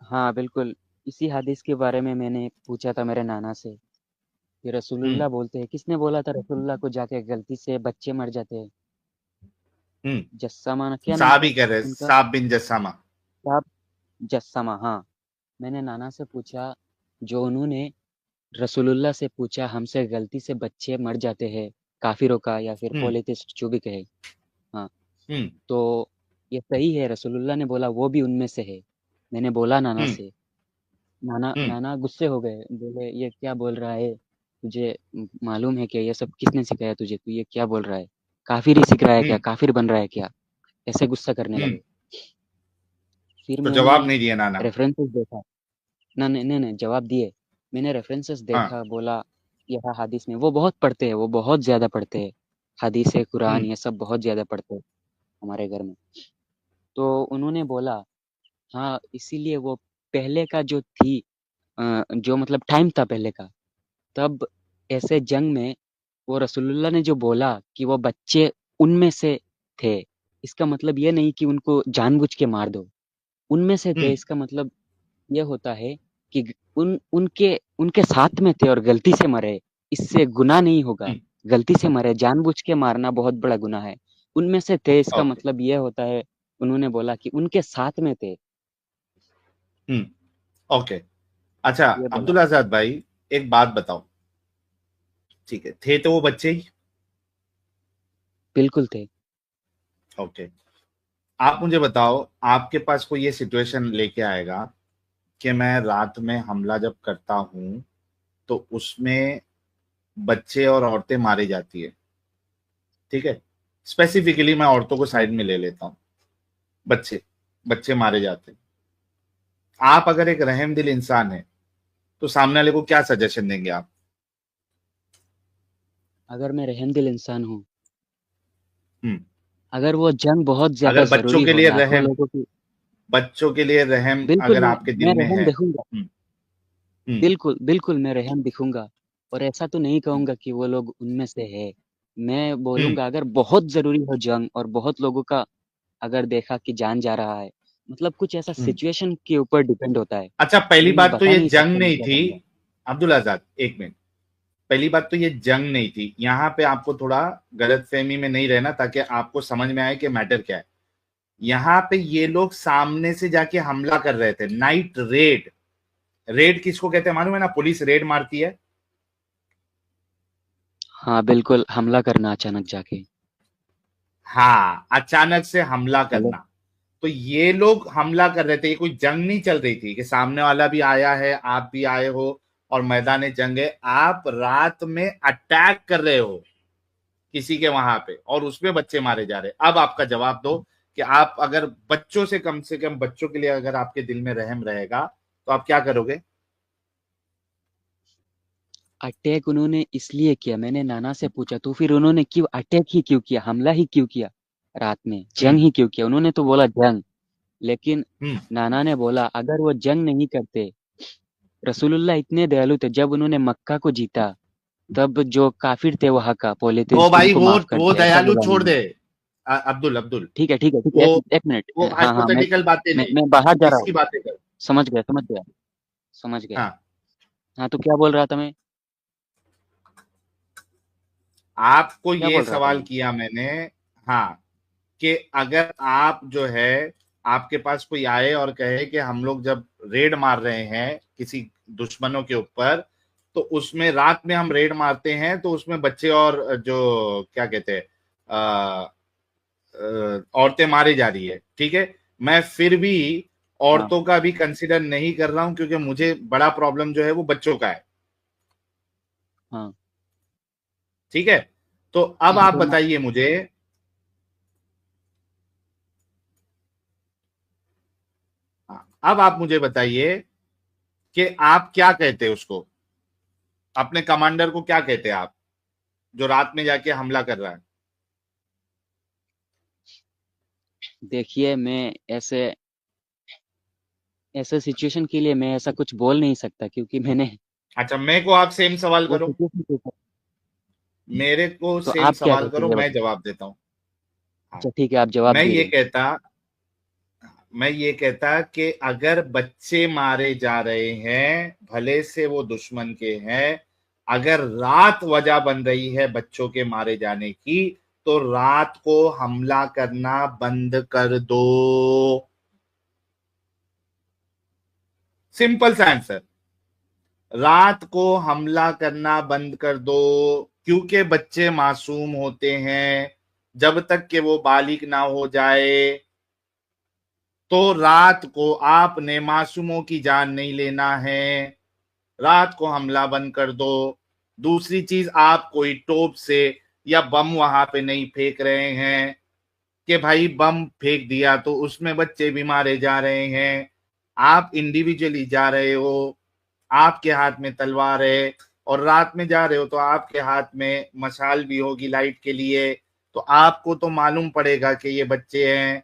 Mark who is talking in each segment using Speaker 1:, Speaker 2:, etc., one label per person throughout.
Speaker 1: हाँ बिल्कुल, इसी हदीस के बारे में मैंने पूछा था मेरे नाना से कि
Speaker 2: हम्म।
Speaker 1: रसूलुल्लाह बोलते हैं, किसने बोला था रसूलुल्लाह को जाके गलती से बच्चे मर जाते हैं?
Speaker 2: हम्म।
Speaker 1: जस्सामा क्या नाम था
Speaker 2: साहब ही कर रहे,
Speaker 1: उनका?
Speaker 2: साहब बिन जस्सामा।
Speaker 1: साहब जस्सामा, हाँ। मैंने नाना से पूछा, जो उन्होंने रसूलुल्लाह से पूछा हमसे गलती से बच्चे मर जाते हैं, काफिरों का या फिर
Speaker 2: हम्म।
Speaker 1: पॉलिटिस्ट जो भी कहे। हाँ,
Speaker 2: हम्म।
Speaker 1: तो ये सही है, रसूलुल्लाह ने बोला वो भी उनमें से है। मैंने बोला नाना
Speaker 2: हम्म।
Speaker 1: से, नाना
Speaker 2: हम्म।
Speaker 1: नाना गुस्से हो गए, बोले ये क्या बोल रहा है? तुझे मालूम है क्या ये सब किसने सिखाया तुझे? तू ये क्या बोल रहा है? काफिर ही सिख रहा है क्या?
Speaker 2: हम्म।
Speaker 1: काफिर बन रहा है क्या? ऐसे गुस्सा करने
Speaker 2: हम्म।
Speaker 1: लगे। फिर
Speaker 2: तो
Speaker 1: मैंने
Speaker 2: जवाब नहीं दिया नाना।
Speaker 1: रेफरेंसेस देखा। ना नहीं नहीं नहीं, जवाब दिए। मैंने रेफरेंसेस
Speaker 2: हाँ।
Speaker 1: देखा, बोला यह हदीस में, वो बहुत पढ़ते हैं, वो बहुत ज्यादा पढ़ते हैं। हदीस कुरान
Speaker 2: हम्म।
Speaker 1: ये सब बहुत ज्यादा पढ़ते हैं हमारे घर में। तो उन्होंने बोला हाँ, इसीलिए वो पहले का जो थी, जो मतलब टाइम था पहले का, तब ऐसे जंग में वो रसूलुल्लाह ने जो बोला कि वो बच्चे उनमें से थे, इसका मतलब ये नहीं कि उनको जानबूझ के मार दो। उनमें से थे
Speaker 2: हम्म।
Speaker 1: इसका मतलब ये होता है कि उन उनके उनके साथ में थे और गलती से मरे, इससे गुनाह नहीं होगा।
Speaker 2: हम्म।
Speaker 1: गलती से मरे, जानबूझ के मारना बहुत बड़ा गुनाह है। उनमें से थे इसका
Speaker 2: ओके।
Speaker 1: मतलब ये होता है, उन्होंने बोला कि उनके साथ में थे,
Speaker 2: हम्म। ओके। अच्छा,
Speaker 1: ये बोला।
Speaker 2: अब्दुल आजाद भाई, एक बात बताओ। ठीक है, थे तो वो बच्चे ही।
Speaker 1: बिल्कुल थे।
Speaker 2: ओके। आप मुझे बताओ, आपके पास कोई ये सिचुएशन लेके आएगा कि मैं रात में हमला जब करता हूं तो उसमें बच्चे और औरतें मारी जाती है। ठीक है, स्पेसिफिकली मैं औरतों को
Speaker 1: हाँ,
Speaker 2: साइड में ले लेता हूं। बच्चे बच्चे मारे जाते हैं। आप अगर एक रहम दिल इंसान है तो सामने वाले को क्या सजेशन देंगे आप?
Speaker 1: अगर मैं रहमदिल इंसान हूँ,
Speaker 2: हम्म।
Speaker 1: अगर वो जंग बहुत ज्यादा
Speaker 2: अगर बच्चों
Speaker 1: जरूरी
Speaker 2: के
Speaker 1: हो,
Speaker 2: लिए
Speaker 1: लाखों
Speaker 2: रहम,
Speaker 1: लोगों की,
Speaker 2: बच्चों के लिए रहम
Speaker 1: बिल्कुल
Speaker 2: अगर आपके
Speaker 1: मैं
Speaker 2: दिल में
Speaker 1: रहम
Speaker 2: है।
Speaker 1: दिखूंगा।
Speaker 2: हम्म।
Speaker 1: बिल्कुल बिल्कुल मैं रहम दिखूंगा। और ऐसा तो नहीं कहूंगा कि वो लोग उनमें से है। मैं
Speaker 2: हम्म।
Speaker 1: बोलूंगा अगर बहुत जरूरी हो जंग और बहुत लोगों का अगर देखा कि जान जा रहा है, मतलब कुछ ऐसा
Speaker 2: हम्म।
Speaker 1: सिचुएशन के ऊपर डिपेंड होता है।
Speaker 2: अच्छा, पहली
Speaker 1: ये मैं
Speaker 2: बात तो
Speaker 1: बता
Speaker 2: ये
Speaker 1: नहीं
Speaker 2: जंग
Speaker 1: सकता मैं
Speaker 2: नहीं
Speaker 1: क्या
Speaker 2: थी।
Speaker 1: करूंगा।
Speaker 2: अब्दुल आजाद, एक मिनट। पहली बात तो ये जंग नहीं थी, यहां पे आपको थोड़ा गलतफहमी में नहीं रहना ताकि आपको समझ में आए कि मैटर क्या है। यहाँ पे ये लोग सामने से जाके हमला कर रहे थे, नाइट रेड। रेड किसको कहते हैं मालूम है ना? पुलिस रेड मारती है।
Speaker 1: हाँ बिल्कुल, हमला करना अचानक जाके।
Speaker 2: हाँ, अचानक से हमला
Speaker 1: हेलो।
Speaker 2: करना। तो ये लोग हमला कर रहे थे, ये कोई जंग नहीं चल रही थी कि सामने वाला भी आया है, आप भी आए हो और मैदान जंग है। आप रात में अटैक कर रहे हो किसी के वहां पे और उसमें बच्चे मारे जा रहे हैं। अब आपका जवाब दो कि आप अगर बच्चों से कम बच्चों के लिए अगर आपके दिल में रहम रहेगा तो आप क्या करोगे?
Speaker 1: अटैक उन्होंने इसलिए किया, मैंने नाना से पूछा तो फिर उन्होंने क्यों अटैक ही क्यों किया, हमला ही क्यों किया, रात में जंग
Speaker 2: हम्म।
Speaker 1: ही क्यों किया? उन्होंने तो बोला जंग। लेकिन
Speaker 2: हम्म।
Speaker 1: नाना ने बोला अगर वो जंग नहीं करते, रसूलुल्लाह इतने दयालु थे, जब उन्होंने मक्का को जीता तब जो काफिर थे वहां का
Speaker 2: ओ
Speaker 1: पॉलिटिस्ट
Speaker 2: भाई,
Speaker 1: उनको माफ कर
Speaker 2: वो
Speaker 1: दिया, ऐसा
Speaker 2: दयालु
Speaker 1: बोला
Speaker 2: छोड़
Speaker 1: उन्होंने।
Speaker 2: दे। अब्दुल अब्दुल,
Speaker 1: ठीक है ठीक है ठीक है,
Speaker 2: वो
Speaker 1: एक मिनट।
Speaker 2: वो
Speaker 1: हाँ हाँ, मैं
Speaker 2: हाइपोथेटिकल बातें
Speaker 1: मैं
Speaker 2: नहीं,
Speaker 1: मैं बाहर जा रहा
Speaker 2: इसकी
Speaker 1: हूँ।
Speaker 2: बातें कर।
Speaker 1: समझ गया समझ गया समझ गया।
Speaker 2: हाँ।
Speaker 1: हाँ, तो क्या बोल रहा था मैं?
Speaker 2: आपको
Speaker 1: क्या
Speaker 2: ये
Speaker 1: बोल रहा था
Speaker 2: सवाल
Speaker 1: मैं?
Speaker 2: किया मैंने। हाँ, कि अगर आप जो है, आपके पास कोई आए और कहे कि हम लोग जब रेड मार रहे हैं किसी दुश्मनों के ऊपर, तो उसमें रात में हम रेड मारते हैं तो उसमें बच्चे और जो क्या कहते हैं औरतें मारी जा रही है। ठीक है, मैं फिर भी
Speaker 1: हाँ
Speaker 2: औरतों का भी कंसिडर नहीं कर रहा हूं क्योंकि मुझे बड़ा प्रॉब्लम जो है वो बच्चों का है।
Speaker 1: हाँ
Speaker 2: ठीक है, तो अब
Speaker 1: हाँ,
Speaker 2: आप
Speaker 1: तो मैं
Speaker 2: बताइए मुझे। हाँ, अब आप मुझे बताइए कि आप क्या कहते हैं उसको, अपने कमांडर को क्या कहते हैं आप, जो रात में जाके हमला कर रहा है?
Speaker 1: देखिए, मैं ऐसे ऐसे सिचुएशन के लिए मैं ऐसा कुछ बोल नहीं सकता, क्योंकि मैंने
Speaker 2: अच्छा, मैं को आप सेम सवाल
Speaker 1: वो
Speaker 2: करो।
Speaker 1: सिचुएशन के ऊपर।
Speaker 2: मेरे को
Speaker 1: तो
Speaker 2: सेम
Speaker 1: आप क्या
Speaker 2: सवाल
Speaker 1: कहते हैं
Speaker 2: करो,
Speaker 1: ये
Speaker 2: मैं
Speaker 1: बताइए।
Speaker 2: जवाब देता हूँ। हाँ,
Speaker 1: अच्छा ठीक है, आप जवाब
Speaker 2: मैं
Speaker 1: दे
Speaker 2: ये
Speaker 1: दो।
Speaker 2: कहता मैं ये कहता कि अगर बच्चे मारे जा रहे हैं, भले से वो दुश्मन के हैं, अगर रात वजह बन रही है बच्चों के मारे जाने की, तो रात को हमला करना बंद कर दो। सिंपल सा आंसर, रात को हमला करना बंद कर दो, क्योंकि बच्चे मासूम होते हैं। जब तक कि वो बालिग ना हो जाए, तो रात को आपने मासूमों की जान नहीं लेना है। रात को हमला बंद कर दो। दूसरी चीज, आप कोई टोप से या बम वहां पे नहीं फेंक रहे हैं कि भाई बम फेंक दिया तो उसमें बच्चे भी मारे जा रहे हैं। आप इंडिविजुअली जा रहे हो, आपके हाथ में तलवार है, और रात में जा रहे हो तो आपके हाथ में मशाल भी होगी लाइट के लिए, तो आपको तो मालूम पड़ेगा कि ये बच्चे हैं।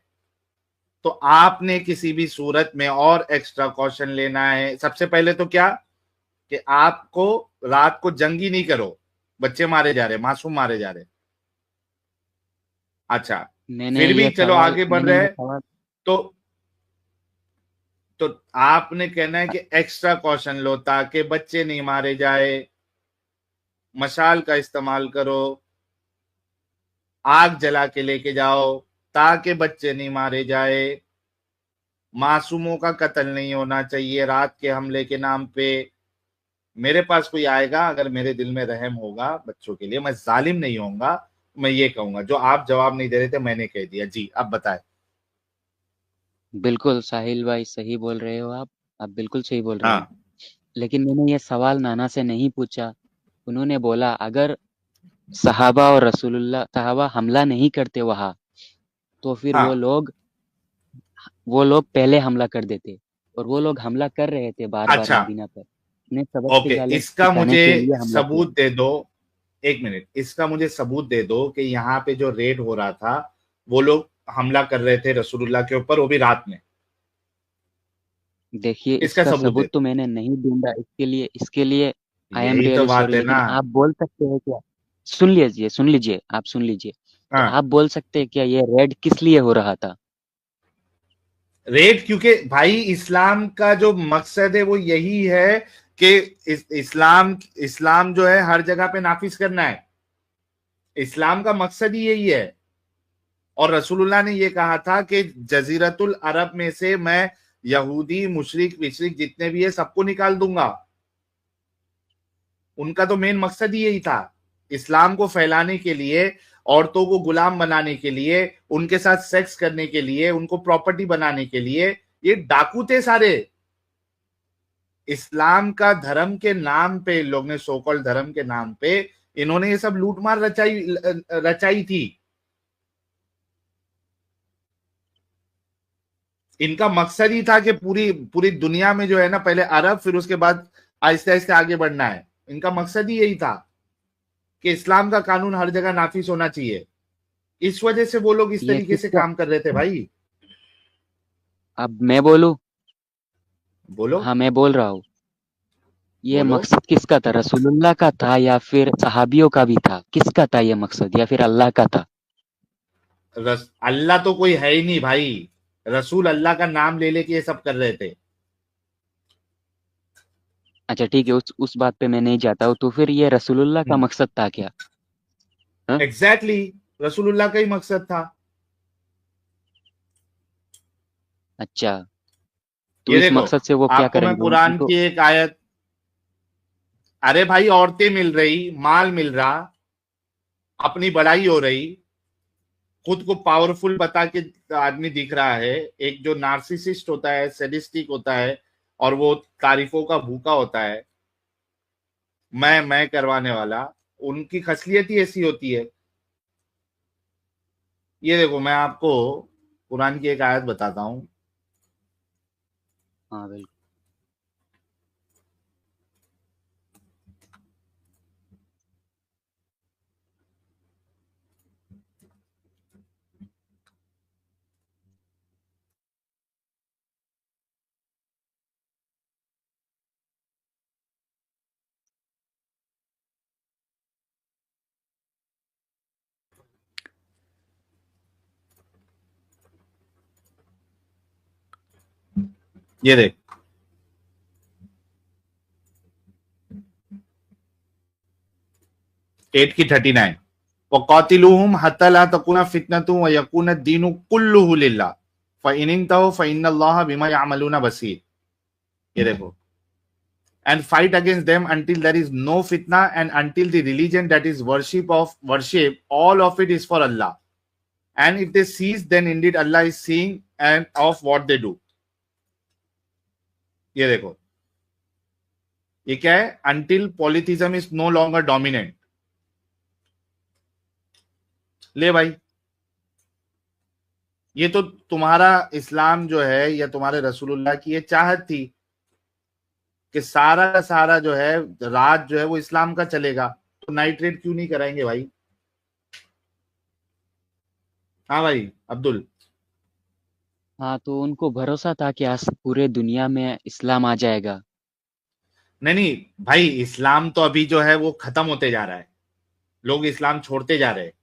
Speaker 2: तो आपने किसी भी सूरत में और एक्स्ट्रा कॉशन लेना है। सबसे पहले तो क्या, कि आपको रात को जंगी नहीं करो, बच्चे मारे जा रहे, मासूम मारे जा रहे। अच्छा, फिर भी चलो आगे बढ़
Speaker 1: मैंने
Speaker 2: रहे
Speaker 1: ये
Speaker 2: हैं।
Speaker 1: सवाल
Speaker 2: तो तो आपने कहना है कि एक्स्ट्रा कॉशन लो ताकि बच्चे नहीं मारे जाए, मशाल का इस्तेमाल करो, आग जला के लेके जाओ ताकि बच्चे नहीं मारे जाए, मासूमों का कत्ल नहीं होना चाहिए रात के हमले के नाम पे। मेरे पास कोई आएगा, अगर मेरे दिल में रहम होगा बच्चों के लिए, मैं जालिम नहीं होऊंगा। मैं ये कहूंगा, जो आप जवाब नहीं दे रहे थे मैंने कह दिया। जी, अब बताएं।
Speaker 1: बिल्कुल साहिल भाई सही बोल रहे हो आप बिल्कुल सही बोल रहे हो।
Speaker 2: हाँ,
Speaker 1: लेकिन मैंने ये सवाल नाना से नहीं पूछा। उन्होंने बोला अगर सहाबा और रसूलुल्लाह सहाबा हमला नहीं करते वहाँ, तो फिर
Speaker 2: हाँ।
Speaker 1: वो लोग पहले हमला कर देते, और वो लोग हमला कर रहे थे बार-बार
Speaker 2: अच्छा,
Speaker 1: मदीना पर। उन्हें सबक
Speaker 2: ओके, इसका
Speaker 1: सिखाने
Speaker 2: मुझे
Speaker 1: के लिए हमला किया।
Speaker 2: सबूत दे दो। एक मिनट, इसका मुझे सबूत दे दो कि यहाँ पे जो रेड हो रहा था, वो लोग हमला कर रहे थे रसूलुल्लाह के ऊपर, वो भी रात में।
Speaker 1: देखिए
Speaker 2: इसका
Speaker 1: इसका
Speaker 2: सबूत दे
Speaker 1: सबूत तो
Speaker 2: दो।
Speaker 1: मैंने नहीं ढूँढा, इसके लिए आई एम
Speaker 2: यही तो
Speaker 1: रियली
Speaker 2: बात
Speaker 1: सॉरी,
Speaker 2: है ना।
Speaker 1: लेकिन आप बोल सकते हैं क्या? सुन लीजिए, आप सुन लीजिए। तो
Speaker 2: हाँ,
Speaker 1: आप बोल सकते हैं क्या ये रेड किस लिए हो रहा था?
Speaker 2: रेड, क्योंकि भाई इस्लाम का जो मकसद है वो यही है कि इस्लाम इस्लाम जो है हर जगह पे नाफिज करना है। इस्लाम का मकसद ही यही है। और रसूलुल्लाह ने ये कहा था कि जजीरतुल अरब में से मैं यहूदी मुशरिक विशरिक जितने भी है सबको निकाल दूंगा। उनका तो मेन मकसद ही यही था, इस्लाम को फैलाने के लिए, औरतों को गुलाम बनाने के लिए, उनके साथ सेक्स करने के लिए, उनको प्रॉपर्टी बनाने के लिए। ये डाकू थे सारे। इस्लाम का धर्म के नाम पे, इन लोग ने सोकॉल्ड धर्म के नाम पे इन्होंने ये सब लूटमार रचाई रचाई थी। इनका मकसद ही था कि पूरी पूरी दुनिया में जो है ना, पहले अरब फिर उसके बाद आहिस्ते आहिस्ते आगे बढ़ना है। इनका मकसद ही यही था कि इस्लाम का कानून हर जगह नाफिज होना चाहिए। इस वजह से वो लोग इस
Speaker 1: ये
Speaker 2: तरीके से
Speaker 1: किसका
Speaker 2: काम कर रहे थे भाई।
Speaker 1: अब मैं बोलूँ?
Speaker 2: बोलो,
Speaker 1: हाँ, मैं बोल रहा हूँ। ये
Speaker 2: बोलो।
Speaker 1: मकसद किसका था? रसूलुल्लाह का था या फिर सहाबियों का भी था? किसका था ये मकसद, या फिर अल्लाह का था?
Speaker 2: अल्लाह तो कोई है ही नहीं भाई। रसूल अल्लाह का नाम ले लेके ये सब कर रहे थे।
Speaker 1: अच्छा ठीक है, उस बात पे मैं नहीं जाता हूँ। तो फिर ये रसूलुल्लाह का मकसद था क्या? हाँ?
Speaker 2: एग्जैक्टली exactly, रसूलुल्लाह का ही मकसद था।
Speaker 1: अच्छा, तो
Speaker 2: ये
Speaker 1: इस
Speaker 2: देखो,
Speaker 1: मकसद से वो क्या
Speaker 2: आपको मैं
Speaker 1: करेंगे?
Speaker 2: कुरान
Speaker 1: उनको
Speaker 2: की एक आयत, अरे भाई औरतें मिल रही, माल मिल रहा, अपनी बड़ाई हो रही, खुद को पावरफुल बता के आदमी दिख रहा है। एक जो नार्सिसिस्ट होता है, सेडिस्टिक होता है, और वो तारीफों का भूखा होता है, मैं करवाने वाला, उनकी खसलियत ही ऐसी होती है। ये देखो, मैं आपको कुरान की एक आयत बताता हूँ।
Speaker 1: हाँ बिल्कुल।
Speaker 2: ये देख, एट की 39, वक़ातिलूहुम हत्ता ला तकुना फितनतु व यकुना दीनु कुल्लुहु लिल्लाह फ़इन इंतहू फ़इन्नल्लाह बिमा यअमलूना बसीर। ये देखो, and fight against them until there is no fitna and until the religion that is worship all of it is for Allah, and if they cease then indeed Allah is seeing and of what they do। ये देखो, ये क्या है, until polytheism is no longer dominant। ले भाई, ये तो तुम्हारा इस्लाम जो है या तुम्हारे रसूलुल्लाह की ये चाहत थी कि सारा का सारा जो है राज जो है वो इस्लाम का चलेगा, तो नाइट रेड क्यों नहीं कराएंगे भाई? हाँ भाई अब्दुल।
Speaker 1: हाँ, तो उनको भरोसा था कि आज पूरे दुनिया में इस्लाम आ जाएगा।
Speaker 2: नहीं नहीं भाई, इस्लाम तो अभी जो है वो खत्म होते जा रहा है, लोग इस्लाम छोड़ते जा रहे हैं,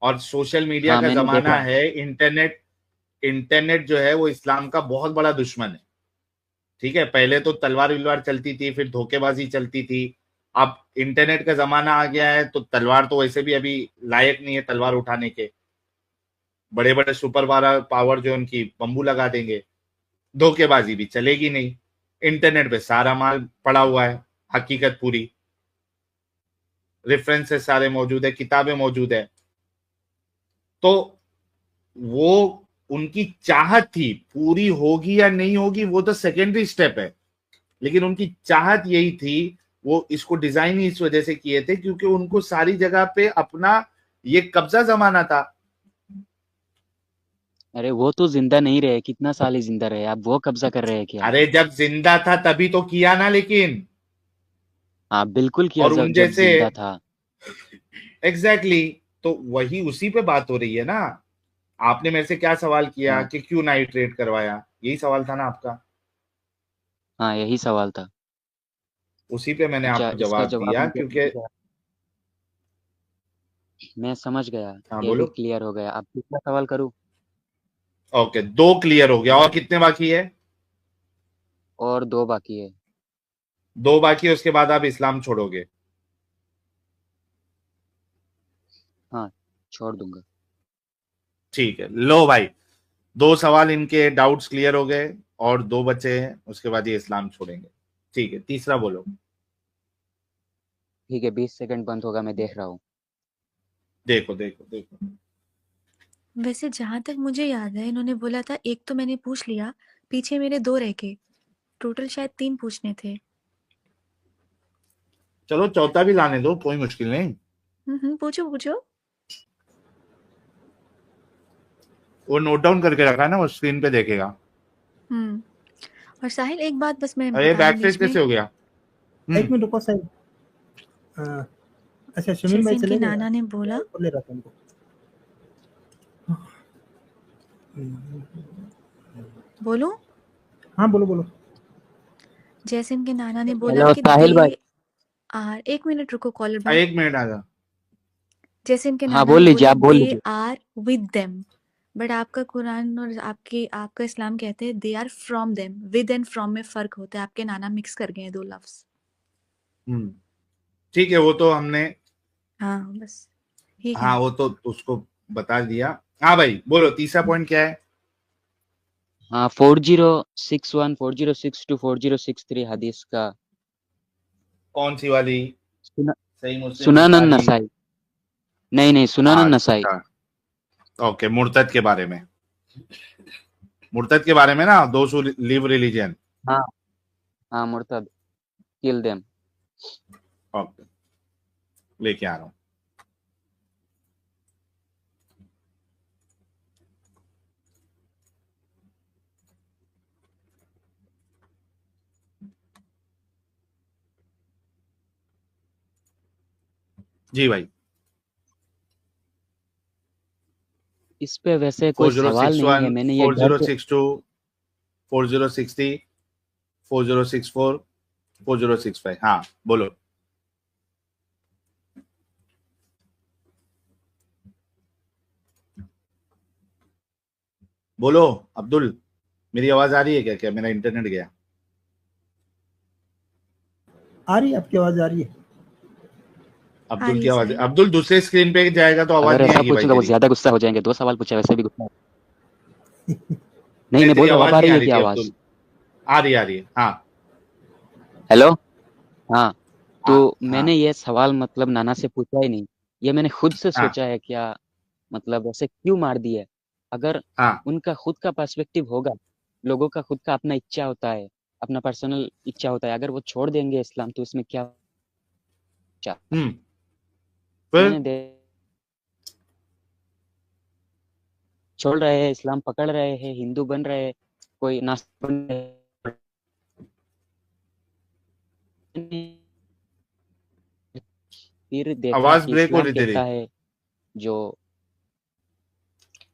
Speaker 2: और सोशल मीडिया
Speaker 1: हाँ,
Speaker 2: का
Speaker 1: मैंने
Speaker 2: जमाना
Speaker 1: देखा।
Speaker 2: है, इंटरनेट इंटरनेट जो है वो इस्लाम का बहुत बड़ा दुश्मन है। ठीक है, पहले तो तलवार विलवार चलती थी, फिर धोखेबाजी चलती थी, अब इंटरनेट का जमाना आ गया है, तो तलवार तो वैसे भी अभी लायक नहीं है तलवार उठाने के, बड़े बड़े सुपर पावर जो उनकी बम्बू लगा देंगे, धोखेबाजी भी चलेगी नहीं, इंटरनेट पे सारा माल पड़ा हुआ है, हकीकत पूरी, रेफरेंसेस सारे मौजूद है, किताबें मौजूद है। तो वो उनकी चाहत थी, पूरी होगी या नहीं होगी वो तो सेकेंडरी स्टेप है, लेकिन उनकी चाहत यही थी। वो इसको डिजाइन ही इस वजह से किए थे क्योंकि उनको सारी जगह पे अपना ये कब्जा जमाना था।
Speaker 1: अरे वो तो जिंदा नहीं रहे, कितना साल ही जिंदा रहे, आप वो कब्जा कर रहे हैं क्या?
Speaker 2: अरे जब जिंदा था तभी तो किया ना, लेकिन
Speaker 1: हाँ, बिल्कुल किया
Speaker 2: और
Speaker 1: जब
Speaker 2: उन
Speaker 1: जब
Speaker 2: जैसे
Speaker 1: जिंदा था।
Speaker 2: एग्जैक्टली तो वही उसी पे बात हो रही है ना। आपने मेरे से क्या सवाल किया
Speaker 1: हाँ,
Speaker 2: कि क्यों नाइट रेड करवाया, यही सवाल था ना आपका,
Speaker 1: हाँ, यही सवाल था।
Speaker 2: उसी पे मैंने
Speaker 1: अच्छा,
Speaker 2: आपको
Speaker 1: इसका
Speaker 2: जवाब
Speaker 1: जवाब
Speaker 2: दिया
Speaker 1: मुझे
Speaker 2: क्योंकि
Speaker 1: मिल गया। मैं समझ गया।
Speaker 2: हाँ
Speaker 1: ये भी
Speaker 2: बोलो।
Speaker 1: क्लियर हो गया। अब दूसरा सवाल करूँ?
Speaker 2: ओके, दो क्लियर हो गया, और कितने बाकी है?
Speaker 1: और दो बाकी है।
Speaker 2: दो बाकी है, उसके बाद आप इस्लाम छोड़ोगे।
Speaker 1: हाँ, छोड़ दूंगा।
Speaker 2: ठीक है, लो भाई, दो सवाल इनके डाउट्स क्लियर हो गए और दो बचे हैं, उसके बाद ये इस्लाम छोड़ेंगे। ठीक है, तीसरा बोलो।
Speaker 1: ठीक है, 20 सेकंड बंद होगा, मैं देख रहा हूँ।
Speaker 2: देखो देखो देखो।
Speaker 3: वैसे जहाँ तक मुझे याद है इन्होंने बोला था एक तो मैंने पूछ लिया, पीछे मेरे 2 रह गए। टोटल शायद 3 पूछने थे।
Speaker 2: चलो चौथा भी लाने दो, कोई मुश्किल नहीं।
Speaker 3: पूछो, पूछो।
Speaker 2: वो नोट डाउन करके रखा है ना, वो स्क्रीन पे देखेगा।
Speaker 3: हुँ। और साहिल एक बात बस मैं
Speaker 2: अरे
Speaker 3: बता दूँ
Speaker 2: बैक स्पेस
Speaker 3: बीच में,
Speaker 2: कैसे हो गया?
Speaker 4: एक मिनट रुको साहिल। अच्छा सुनील
Speaker 3: जैसे
Speaker 4: भाई
Speaker 3: इनके
Speaker 4: चले गए,
Speaker 3: नाना ने
Speaker 4: मैं
Speaker 3: बोला
Speaker 4: ऊपर ले रहा था उनको।
Speaker 3: बोलूँ?
Speaker 4: हाँ बोलो बोलो।
Speaker 3: जैसे इनके नाना ने बोला
Speaker 1: हेलो
Speaker 3: कि
Speaker 1: साहिल भाई।
Speaker 3: दे आर 1 मिनट रुको कॉलर भाई।
Speaker 2: एक मिनट आ जा।
Speaker 3: जैसे इनके
Speaker 1: हाँ,
Speaker 3: नाना
Speaker 1: बोल
Speaker 3: ने
Speaker 1: लीजिए,
Speaker 3: बोला
Speaker 1: आप बोल
Speaker 3: दे
Speaker 1: लीजिए।
Speaker 3: आर विद देम, बट आपका कुरान और आपका इस्लाम कहते हैं they are from them. With and from में फ़र्क होता है। आपके नाना मिक्स कर गए हैं 2 लफ्ज़।
Speaker 2: ठीक है, वो तो हमने,
Speaker 3: हाँ, बस ये
Speaker 2: हाँ
Speaker 3: कहना
Speaker 2: वो
Speaker 3: था।
Speaker 2: तो उसको बता दिया। हाँ भाई बोलो, तीसरा पॉइंट क्या है?
Speaker 1: हाँ, 4061, 4062, 4063 हदीस का
Speaker 2: कौन सी वाली?
Speaker 1: सुना,
Speaker 2: सही मुस्लिम,
Speaker 1: सुनानन
Speaker 2: बुखारी?
Speaker 1: नसाई। नहीं नहीं, सुनानन नसाई।
Speaker 2: अच्छा, ओके, मुर्तद के बारे में, मुर्तद के बारे में ना, दोस हु लिव रिलीजन।
Speaker 1: हाँ, हाँ, मुर्तद, किल देम।
Speaker 2: ओके, लेके आ रहा हूँ। जी भाई।
Speaker 1: इस पे वैसे कोई सवाल नहीं है,
Speaker 2: 4061,
Speaker 1: मैंने ये घर पे
Speaker 2: 4062, 4060, 4064, 4065। हाँ बोलो। बोलो अब्दुल। मेरी आवाज आ रही है क्या? क्या मेरा इंटरनेट गया?
Speaker 4: आ रही है, आपकी आवाज आ रही है।
Speaker 3: आ
Speaker 2: अब्दुल
Speaker 3: रही
Speaker 2: की
Speaker 3: है
Speaker 2: आवाज,
Speaker 3: साहिल।
Speaker 2: अब्दुल दूसरे स्क्रीन पे जाएगा तो आवाज
Speaker 1: अगर
Speaker 2: नहीं
Speaker 1: ऐसा
Speaker 2: आएगी भाई
Speaker 1: पूछूंगा वो
Speaker 2: तेरी।
Speaker 1: ज्यादा गुस्सा हो जाएंगे। 2 सवाल पूछे वैसे भी गुस्सा। नहीं
Speaker 2: नहीं,
Speaker 1: मैं
Speaker 2: तेरी
Speaker 1: बोल रहा हूँ, अब
Speaker 2: आवाज
Speaker 1: आ
Speaker 2: नहीं
Speaker 1: रही
Speaker 2: आ
Speaker 1: है
Speaker 2: रही
Speaker 1: क्या
Speaker 2: थी
Speaker 1: आवाज?
Speaker 2: अब्दुल। आ रही है, हाँ।
Speaker 1: हेलो। हाँ।
Speaker 2: हाँ
Speaker 1: तो
Speaker 2: हाँ
Speaker 1: मैंने ये सवाल मतलब नाना से पूछा ही नहीं, ये मैंने खुद से
Speaker 2: हाँ
Speaker 1: सोचा है क्या, मतलब ऐसे क्यों मार दिया? अगर
Speaker 2: हाँ।
Speaker 1: उनका खुद का पर्सपेक्टिव होगा, लोगों का खुद का अपना इच्छा होता है, अपना पर्सनल इच्छा होता है, अगर वो छोड़ देंगे इस्लाम तो इसमें क्या इच्छा?
Speaker 2: फिर
Speaker 1: मैंने छोड़ रहे हैं, इस्लाम पकड़ रहे हैं, हिंदू बन रहे हैं, कोई नास्तिक बन रहे हैं। फिर देखा
Speaker 2: आवाज
Speaker 1: कि
Speaker 2: ब्रेक हो
Speaker 1: इस्लाम
Speaker 2: रही तेरी।
Speaker 1: कहता है जो,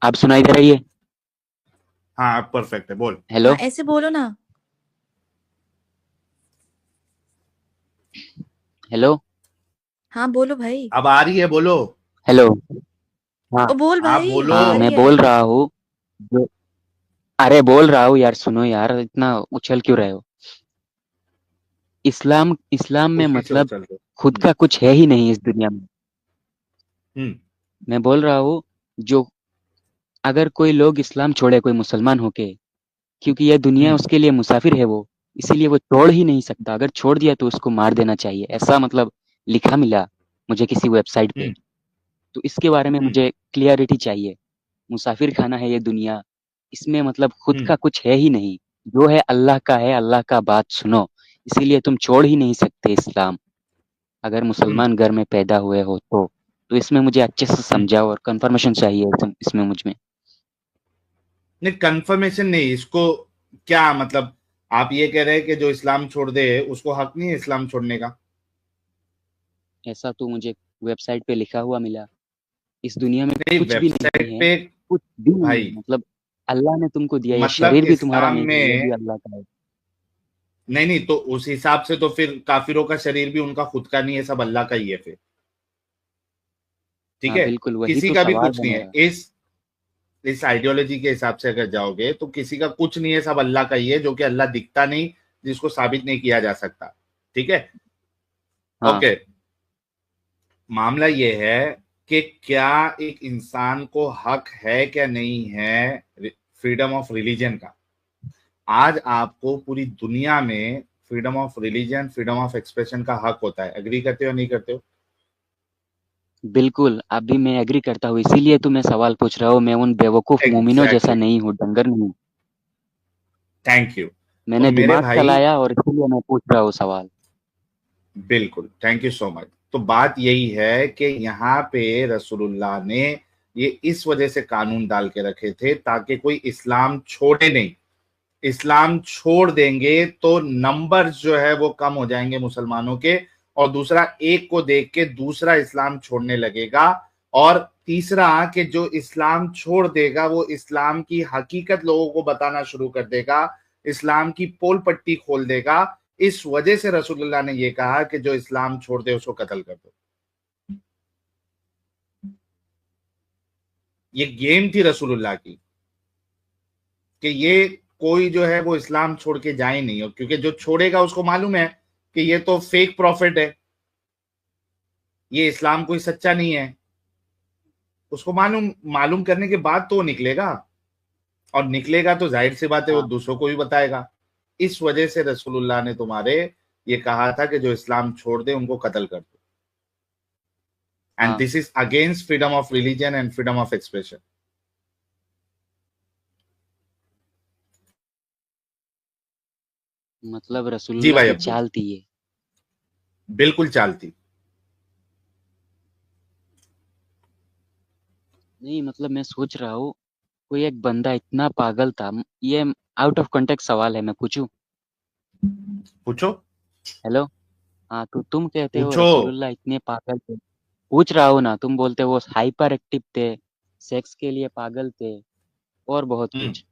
Speaker 1: आप सुनाई दे रही है?
Speaker 2: हाँ अब परफेक्ट है, बोल।
Speaker 3: हाँ
Speaker 1: हेलो।
Speaker 3: ऐसे बोलो ना।
Speaker 1: हेलो।
Speaker 3: हाँ बोलो भाई।
Speaker 2: अब आ रही है, बोलो।
Speaker 1: हेलो। हाँ।
Speaker 3: ओ बोल
Speaker 2: हाँ
Speaker 3: भाई,
Speaker 2: बोलो।
Speaker 1: हाँ
Speaker 3: आ रही
Speaker 1: मैं
Speaker 3: है।
Speaker 1: बोल रहा हूँ जो, अरे बोल रहा हूँ यार, सुनो यार, इतना उछल क्यों रहे हो? इस्लाम इस्लाम में
Speaker 2: खुशी से
Speaker 1: मतलब
Speaker 2: उछल दो।
Speaker 1: खुद का कुछ है ही नहीं इस दुनिया में।
Speaker 2: हम्म
Speaker 1: मैं बोल रहा हूँ जो, अगर कोई लोग इस्लाम छोड़े, कोई मुसलमान होके, क्योंकि यह दुनिया
Speaker 2: हम्म
Speaker 1: उसके लिए मुसाफिर है वो, इसीलिए वो छोड़ ही नहीं सकता। अगर छोड़ दिया तो उसको मार देना चाहिए, ऐसा मतलब लिखा मिला मुझे किसी वेबसाइट पे।
Speaker 2: हम्म
Speaker 1: तो इसके बारे में
Speaker 2: हम्म
Speaker 1: मुझे क्लियरिटी चाहिए। मुसाफिर खाना है ये दुनिया, इसमें मतलब खुद
Speaker 2: हम्म
Speaker 1: का कुछ है ही नहीं। जो है अल्लाह का है, अल्लाह का बात सुनो। इसीलिए तुम छोड़ ही नहीं सकते इस्लाम, अगर
Speaker 2: हम्म
Speaker 1: मुसलमान घर में पैदा हुए हो तो इसमें मुझे अच्छे से
Speaker 2: हम्म।
Speaker 1: समझाओ और कंफर्मेशन चाहिए इसमें मुझ में।
Speaker 2: नहीं, कंफर्मेशन नहीं इसको। क्या मतलब, आप ये कह रहे हैं कि जो इस्लाम छोड़ दे उसको हक नहीं है इस्लाम छोड़ने का?
Speaker 1: ऐसा तो मुझे वेबसाइट पे लिखा हुआ मिला। इस दुनिया में
Speaker 2: नहीं,
Speaker 1: कुछ भी नहीं
Speaker 2: वेबसाइट
Speaker 1: है,
Speaker 2: पे।
Speaker 1: कुछ भी नहीं
Speaker 2: भाई
Speaker 1: है, मतलब अल्लाह ने तुमको दिया, ये
Speaker 2: मतलब
Speaker 1: शरीर भी तुम्हारा
Speaker 2: इस्लाम
Speaker 1: नहीं है, ये भी
Speaker 2: में,
Speaker 1: अल्लाह का है।
Speaker 2: नहीं नहीं, तो उस हिसाब से तो फिर काफिरों का शरीर भी उनका खुद का नहीं है, सब अल्लाह का ही है फिर। ठीक
Speaker 1: हाँ
Speaker 2: है।
Speaker 1: बिल्कुल, वही
Speaker 2: किसी
Speaker 1: तो
Speaker 2: का भी
Speaker 1: सवाल
Speaker 2: कुछ
Speaker 1: है
Speaker 2: नहीं है
Speaker 1: मेरा।
Speaker 2: इस आइडियोलॉजी के हिसाब से अगर जाओगे तो किसी का कुछ नहीं है, सब अल्लाह का ही है, जो कि अल्लाह दिखता नहीं, जिसको साबित नहीं किया जा सकता। ठीक है।
Speaker 1: हाँ
Speaker 2: ओके। मामला ये है कि क्या एक इंसान को हक है क्या नहीं है फ्रीडम ऑफ रिलीजन का? आज आपको पूरी दुनिया में freedom of religion, freedom of expression का हक होता है। एग्री करते हो नहीं करते हो?
Speaker 1: बिल्कुल, अभी मैं एग्री करता हूँ, इसीलिए तो मैं सवाल पूछ रहा हूँ। मैं उन बेवकूफ मोमिनों जैसा
Speaker 2: एग्जैक्टली।
Speaker 1: नहीं हूँ, डंगर नहीं हूँ।
Speaker 2: Thank you. तो
Speaker 1: मैंने
Speaker 2: मेरे
Speaker 1: दिमाग
Speaker 2: भाई,
Speaker 1: चलाया और इसीलिए मैं पूछ रहा हूँ सवाल।
Speaker 2: बिल्कुल, थैंक यू सो मच। तो बात यही है कि यहाँ पे रसूलुल्लाह ने ये इस वजह से कानून डाल के रखे थे ताकि कोई इस्लाम छोड़े नहीं। इस्लाम छोड़ देंगे तो नंबर जो है वो कम हो जाएंगे मुसलमानों के, और दूसरा, एक को देख के दूसरा इस्लाम छोड़ने लगेगा, और तीसरा कि जो इस्लाम छोड़ देगा वो इस्लाम की हकीकत लोगों को बताना शुरू कर देगा, इस्लाम की पोल पट्टी खोल देगा। इस वजह से रसूलुल्लाह ने ये कहा कि जो इस्लाम छोड़ दे उसको कत्ल कर दो। ये गेम थी रसूलुल्लाह की कि ये कोई जो है वो इस्लाम छोड़ के जाए नहीं, और क्योंकि जो छोड़ेगा उसको मालूम है कि ये तो फेक प्रॉफिट है, ये इस्लाम कोई सच्चा नहीं है, उसको मालूम मालूम करने के बाद तो वो निकलेगा, और निकलेगा तो जाहिर सी बात है वो
Speaker 1: हाँ
Speaker 2: दूसरों को भी बताएगा। इस वजह से रसूलुल्लाह ने तुम्हारे ये कहा था कि जो इस्लाम छोड़ दे उनको कत्ल कर दो। एंड
Speaker 1: हाँ,
Speaker 2: this is against freedom of religion and freedom of expression.
Speaker 1: मतलब
Speaker 2: जी
Speaker 1: रसूलुल्लाह
Speaker 2: भाई
Speaker 1: की
Speaker 2: अब्दुल,
Speaker 1: चाल थी ये।
Speaker 2: बिल्कुल चालती।
Speaker 1: नहीं मतलब मैं सोच रहा हूँ, कोई एक बंदा इतना पागल था, ये आउट ऑफ कॉन्टेक्स्ट सवाल है, मैं पूछूं?
Speaker 2: पूछो
Speaker 1: हेलो। हाँ, तो तुम कहते हो
Speaker 2: पूछो।
Speaker 1: रसूलुल्लाह इतने पागल थे, पूछ रहा हूँ ना, तुम बोलते हो वो हाइपर एक्टिव थे, सेक्स के लिए पागल थे, और बहुत
Speaker 2: हम्म।
Speaker 1: कुछ।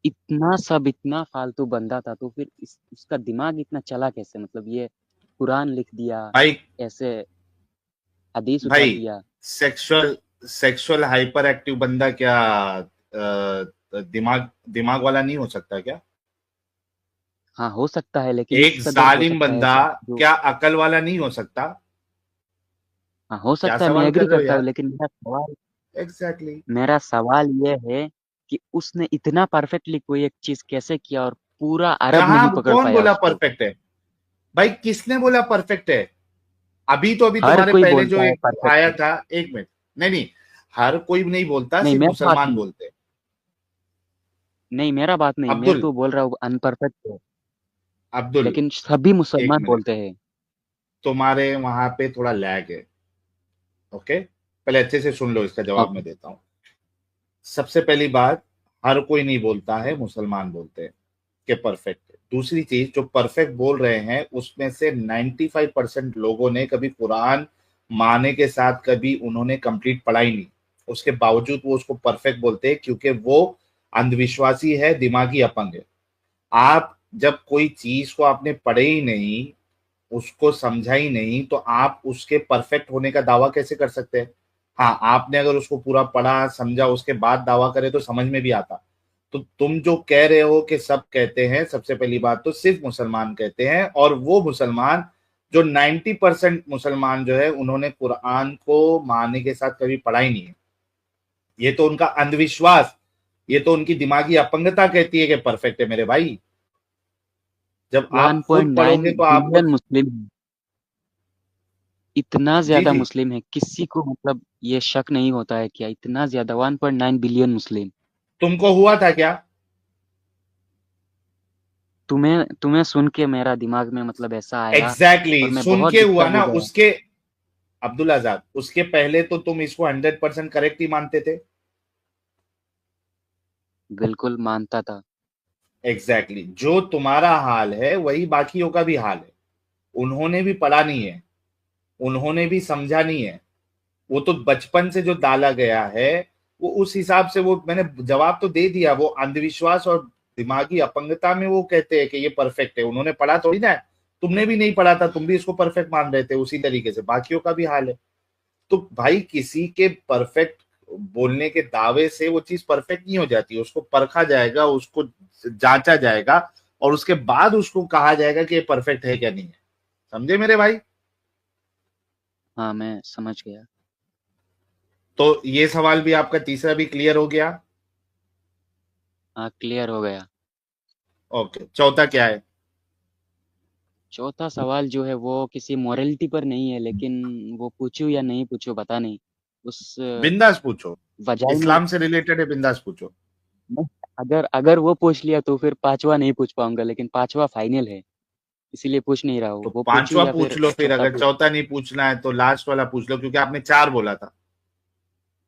Speaker 1: इतना सब, इतना फालतू बंदा था, तो फिर उसका दिमाग इतना चला कैसे? मतलब ये कुरान लिख दिया,
Speaker 2: भाई
Speaker 1: ऐसे हदीस उठा
Speaker 2: भाई
Speaker 1: दिया।
Speaker 2: सेक्सुअल सेक्सुअल हाइपर एक्टिव बंदा क्या दिमाग वाला नहीं हो सकता क्या?
Speaker 1: हाँ हो सकता है, लेकिन
Speaker 2: एक
Speaker 1: इस कदर हो
Speaker 2: जालिम
Speaker 1: सकता है
Speaker 2: बंदा
Speaker 1: ऐसा जो।
Speaker 2: क्या अकल वाला नहीं हो सकता?
Speaker 1: हाँ हो
Speaker 2: क्या
Speaker 1: सकता है, मैं
Speaker 2: सवाल कर
Speaker 1: एग्री
Speaker 2: रहे हो
Speaker 1: करता हूँ,
Speaker 2: यार?
Speaker 1: लेकिन
Speaker 2: एग्जैक्टली।
Speaker 1: मेरा सवाल ये है कि उसने इतना परफेक्टली कोई एक चीज कैसे किया और पूरा अरब
Speaker 2: कहा?
Speaker 1: नहीं पकड़
Speaker 2: कौन
Speaker 1: पाया
Speaker 2: बोला
Speaker 1: उसको।
Speaker 2: परफेक्ट है? भाई किसने बोला परफेक्ट है? अभी
Speaker 1: हर
Speaker 2: तुम्हारे
Speaker 1: कोई
Speaker 2: पहले जो
Speaker 1: बोलता है
Speaker 2: एक
Speaker 1: परफेक्ट
Speaker 2: आया
Speaker 1: है।
Speaker 2: था, एक मिनट। नहीं नहीं, हर कोई नहीं बोलता,
Speaker 1: नहीं
Speaker 2: सिर्फ
Speaker 1: मेरा बात
Speaker 2: मुसलमान
Speaker 1: नहीं,
Speaker 2: बोलते हैं।
Speaker 1: नहीं मेरा बात नहीं, मैं
Speaker 2: अब्दुल,
Speaker 1: तो बोल रहा हूँ अनपरफेक्ट है,
Speaker 2: अब्दुल,
Speaker 1: लेकिन सभी
Speaker 2: एक
Speaker 1: मुसलमान
Speaker 2: मिनट,
Speaker 1: बोलते हैं।
Speaker 2: तुम्हारे वहां पे थोड़ा लैग है। ओके, पहले अच्छे से सुन लो, इसका जवाब
Speaker 1: ओके।
Speaker 2: मैं देता हूँ। सबसे पहली बात, हर कोई नहीं बोलता है, मुसलमान बोलते हैं कि परफेक्ट है। दूसरी चीज, जो परफेक्ट बोल रहे हैं उसमें से 95% लोगों ने कभी कुरान माने के साथ कभी उन्होंने कंप्लीट पढ़ाई नहीं, उसके बावजूद वो उसको परफेक्ट बोलते हैं, क्योंकि वो अंधविश्वासी है, दिमागी अपंग है। आप जब कोई चीज को आपने पढ़े ही नहीं, उसको समझा ही नहीं, तो आप उसके परफेक्ट होने का दावा कैसे कर सकते हैं? हाँ, आपने अगर उसको पूरा पढ़ा समझा उसके बाद दावा करे तो समझ में भी आता। तो तुम जो कह रहे हो कि सब कहते हैं, सबसे पहली बात तो सिर्फ मुसलमान कहते हैं, और वो मुसलमान जो 90% मुसलमान जो है उन्होंने कुरान को माने के साथ कभी पढ़ा ही नहीं है। ये तो उनका अंधविश्वास, ये तो उनकी दिमागी अपंगता कहती है कि परफेक्ट है मेरे भाई। जब आप खुद
Speaker 1: 1.9
Speaker 2: पढ़ोगे तो आपको।
Speaker 1: बिलियन मुस्लिम है, इतना
Speaker 2: जी
Speaker 1: ज्यादा
Speaker 2: जी,
Speaker 1: मुस्लिम है, किसी को मतलब ये शक नहीं होता है क्या इतना ज्यादा 1.9 बिलियन मुस्लिम।
Speaker 2: तुमको हुआ था क्या?
Speaker 1: तुम्हें तुम्हें सुन के मेरा दिमाग में मतलब ऐसा आया,
Speaker 2: एग्जैक्टली
Speaker 1: और
Speaker 2: exactly,
Speaker 1: मैं
Speaker 2: सुन
Speaker 1: बहुत
Speaker 2: के हुआ
Speaker 1: डिस्टर्ब हो
Speaker 2: ना
Speaker 1: गया।
Speaker 2: उसके। अब्दुल आजाद, उसके पहले तो तुम इसको 100% करेक्ट ही मानते थे।
Speaker 1: बिल्कुल मानता था।
Speaker 2: Exactly exactly. जो तुम्हारा हाल है वही बाकियों का भी हाल है। उन्होंने भी पढ़ा नहीं है, उन्होंने भी समझा नहीं है। वो तो बचपन से जो डाला गया है, वो उस हिसाब से, वो मैंने जवाब तो दे दिया, वो अंधविश्वास और दिमागी अपंगता में वो कहते हैं कि ये परफेक्ट है। उन्होंने पढ़ा थोड़ी ना है। तुमने भी नहीं पढ़ा था, तुम भी इसको परफेक्ट मान रहे थे, उसी तरीके से बाकियों का भी हाल है। तो भाई किसी के परफेक्ट बोलने के दावे से वो चीज परफेक्ट नहीं हो जाती, उसको परखा जाएगा, उसको जांचा जाएगा, और उसके बाद उसको कहा जाएगा कि ये परफेक्ट है क्या नहीं है। समझे मेरे भाई?
Speaker 1: हाँ मैं समझ गया।
Speaker 2: तो ये सवाल भी आपका तीसरा भी क्लियर हो गया।
Speaker 1: हाँ क्लियर हो गया।
Speaker 2: ओके, चौथा क्या है?
Speaker 1: चौथा सवाल जो है वो किसी मोरलिटी पर नहीं है, लेकिन वो पूछूं या नहीं पूछूं पता नहीं। उस
Speaker 2: बिंदास पूछो,
Speaker 1: वजाइनल,
Speaker 2: इस्लाम से रिलेटेड है, बिंदास पूछो।
Speaker 1: अगर अगर वो पूछ लिया तो फिर पांचवा नहीं पूछ पाऊंगा, लेकिन पांचवा फाइनल है, इसीलिए पूछ नहीं रहा
Speaker 2: तो
Speaker 1: हूँ। वो पूछूं
Speaker 2: पांचवा
Speaker 1: या
Speaker 2: पूछ
Speaker 1: फिर
Speaker 2: लो, फिर
Speaker 1: चौथा
Speaker 2: अगर
Speaker 1: पूछ।
Speaker 2: चौथा नहीं पूछना है तो लास्ट वाला पूछ लो, क्योंकि आपने चार बोला था,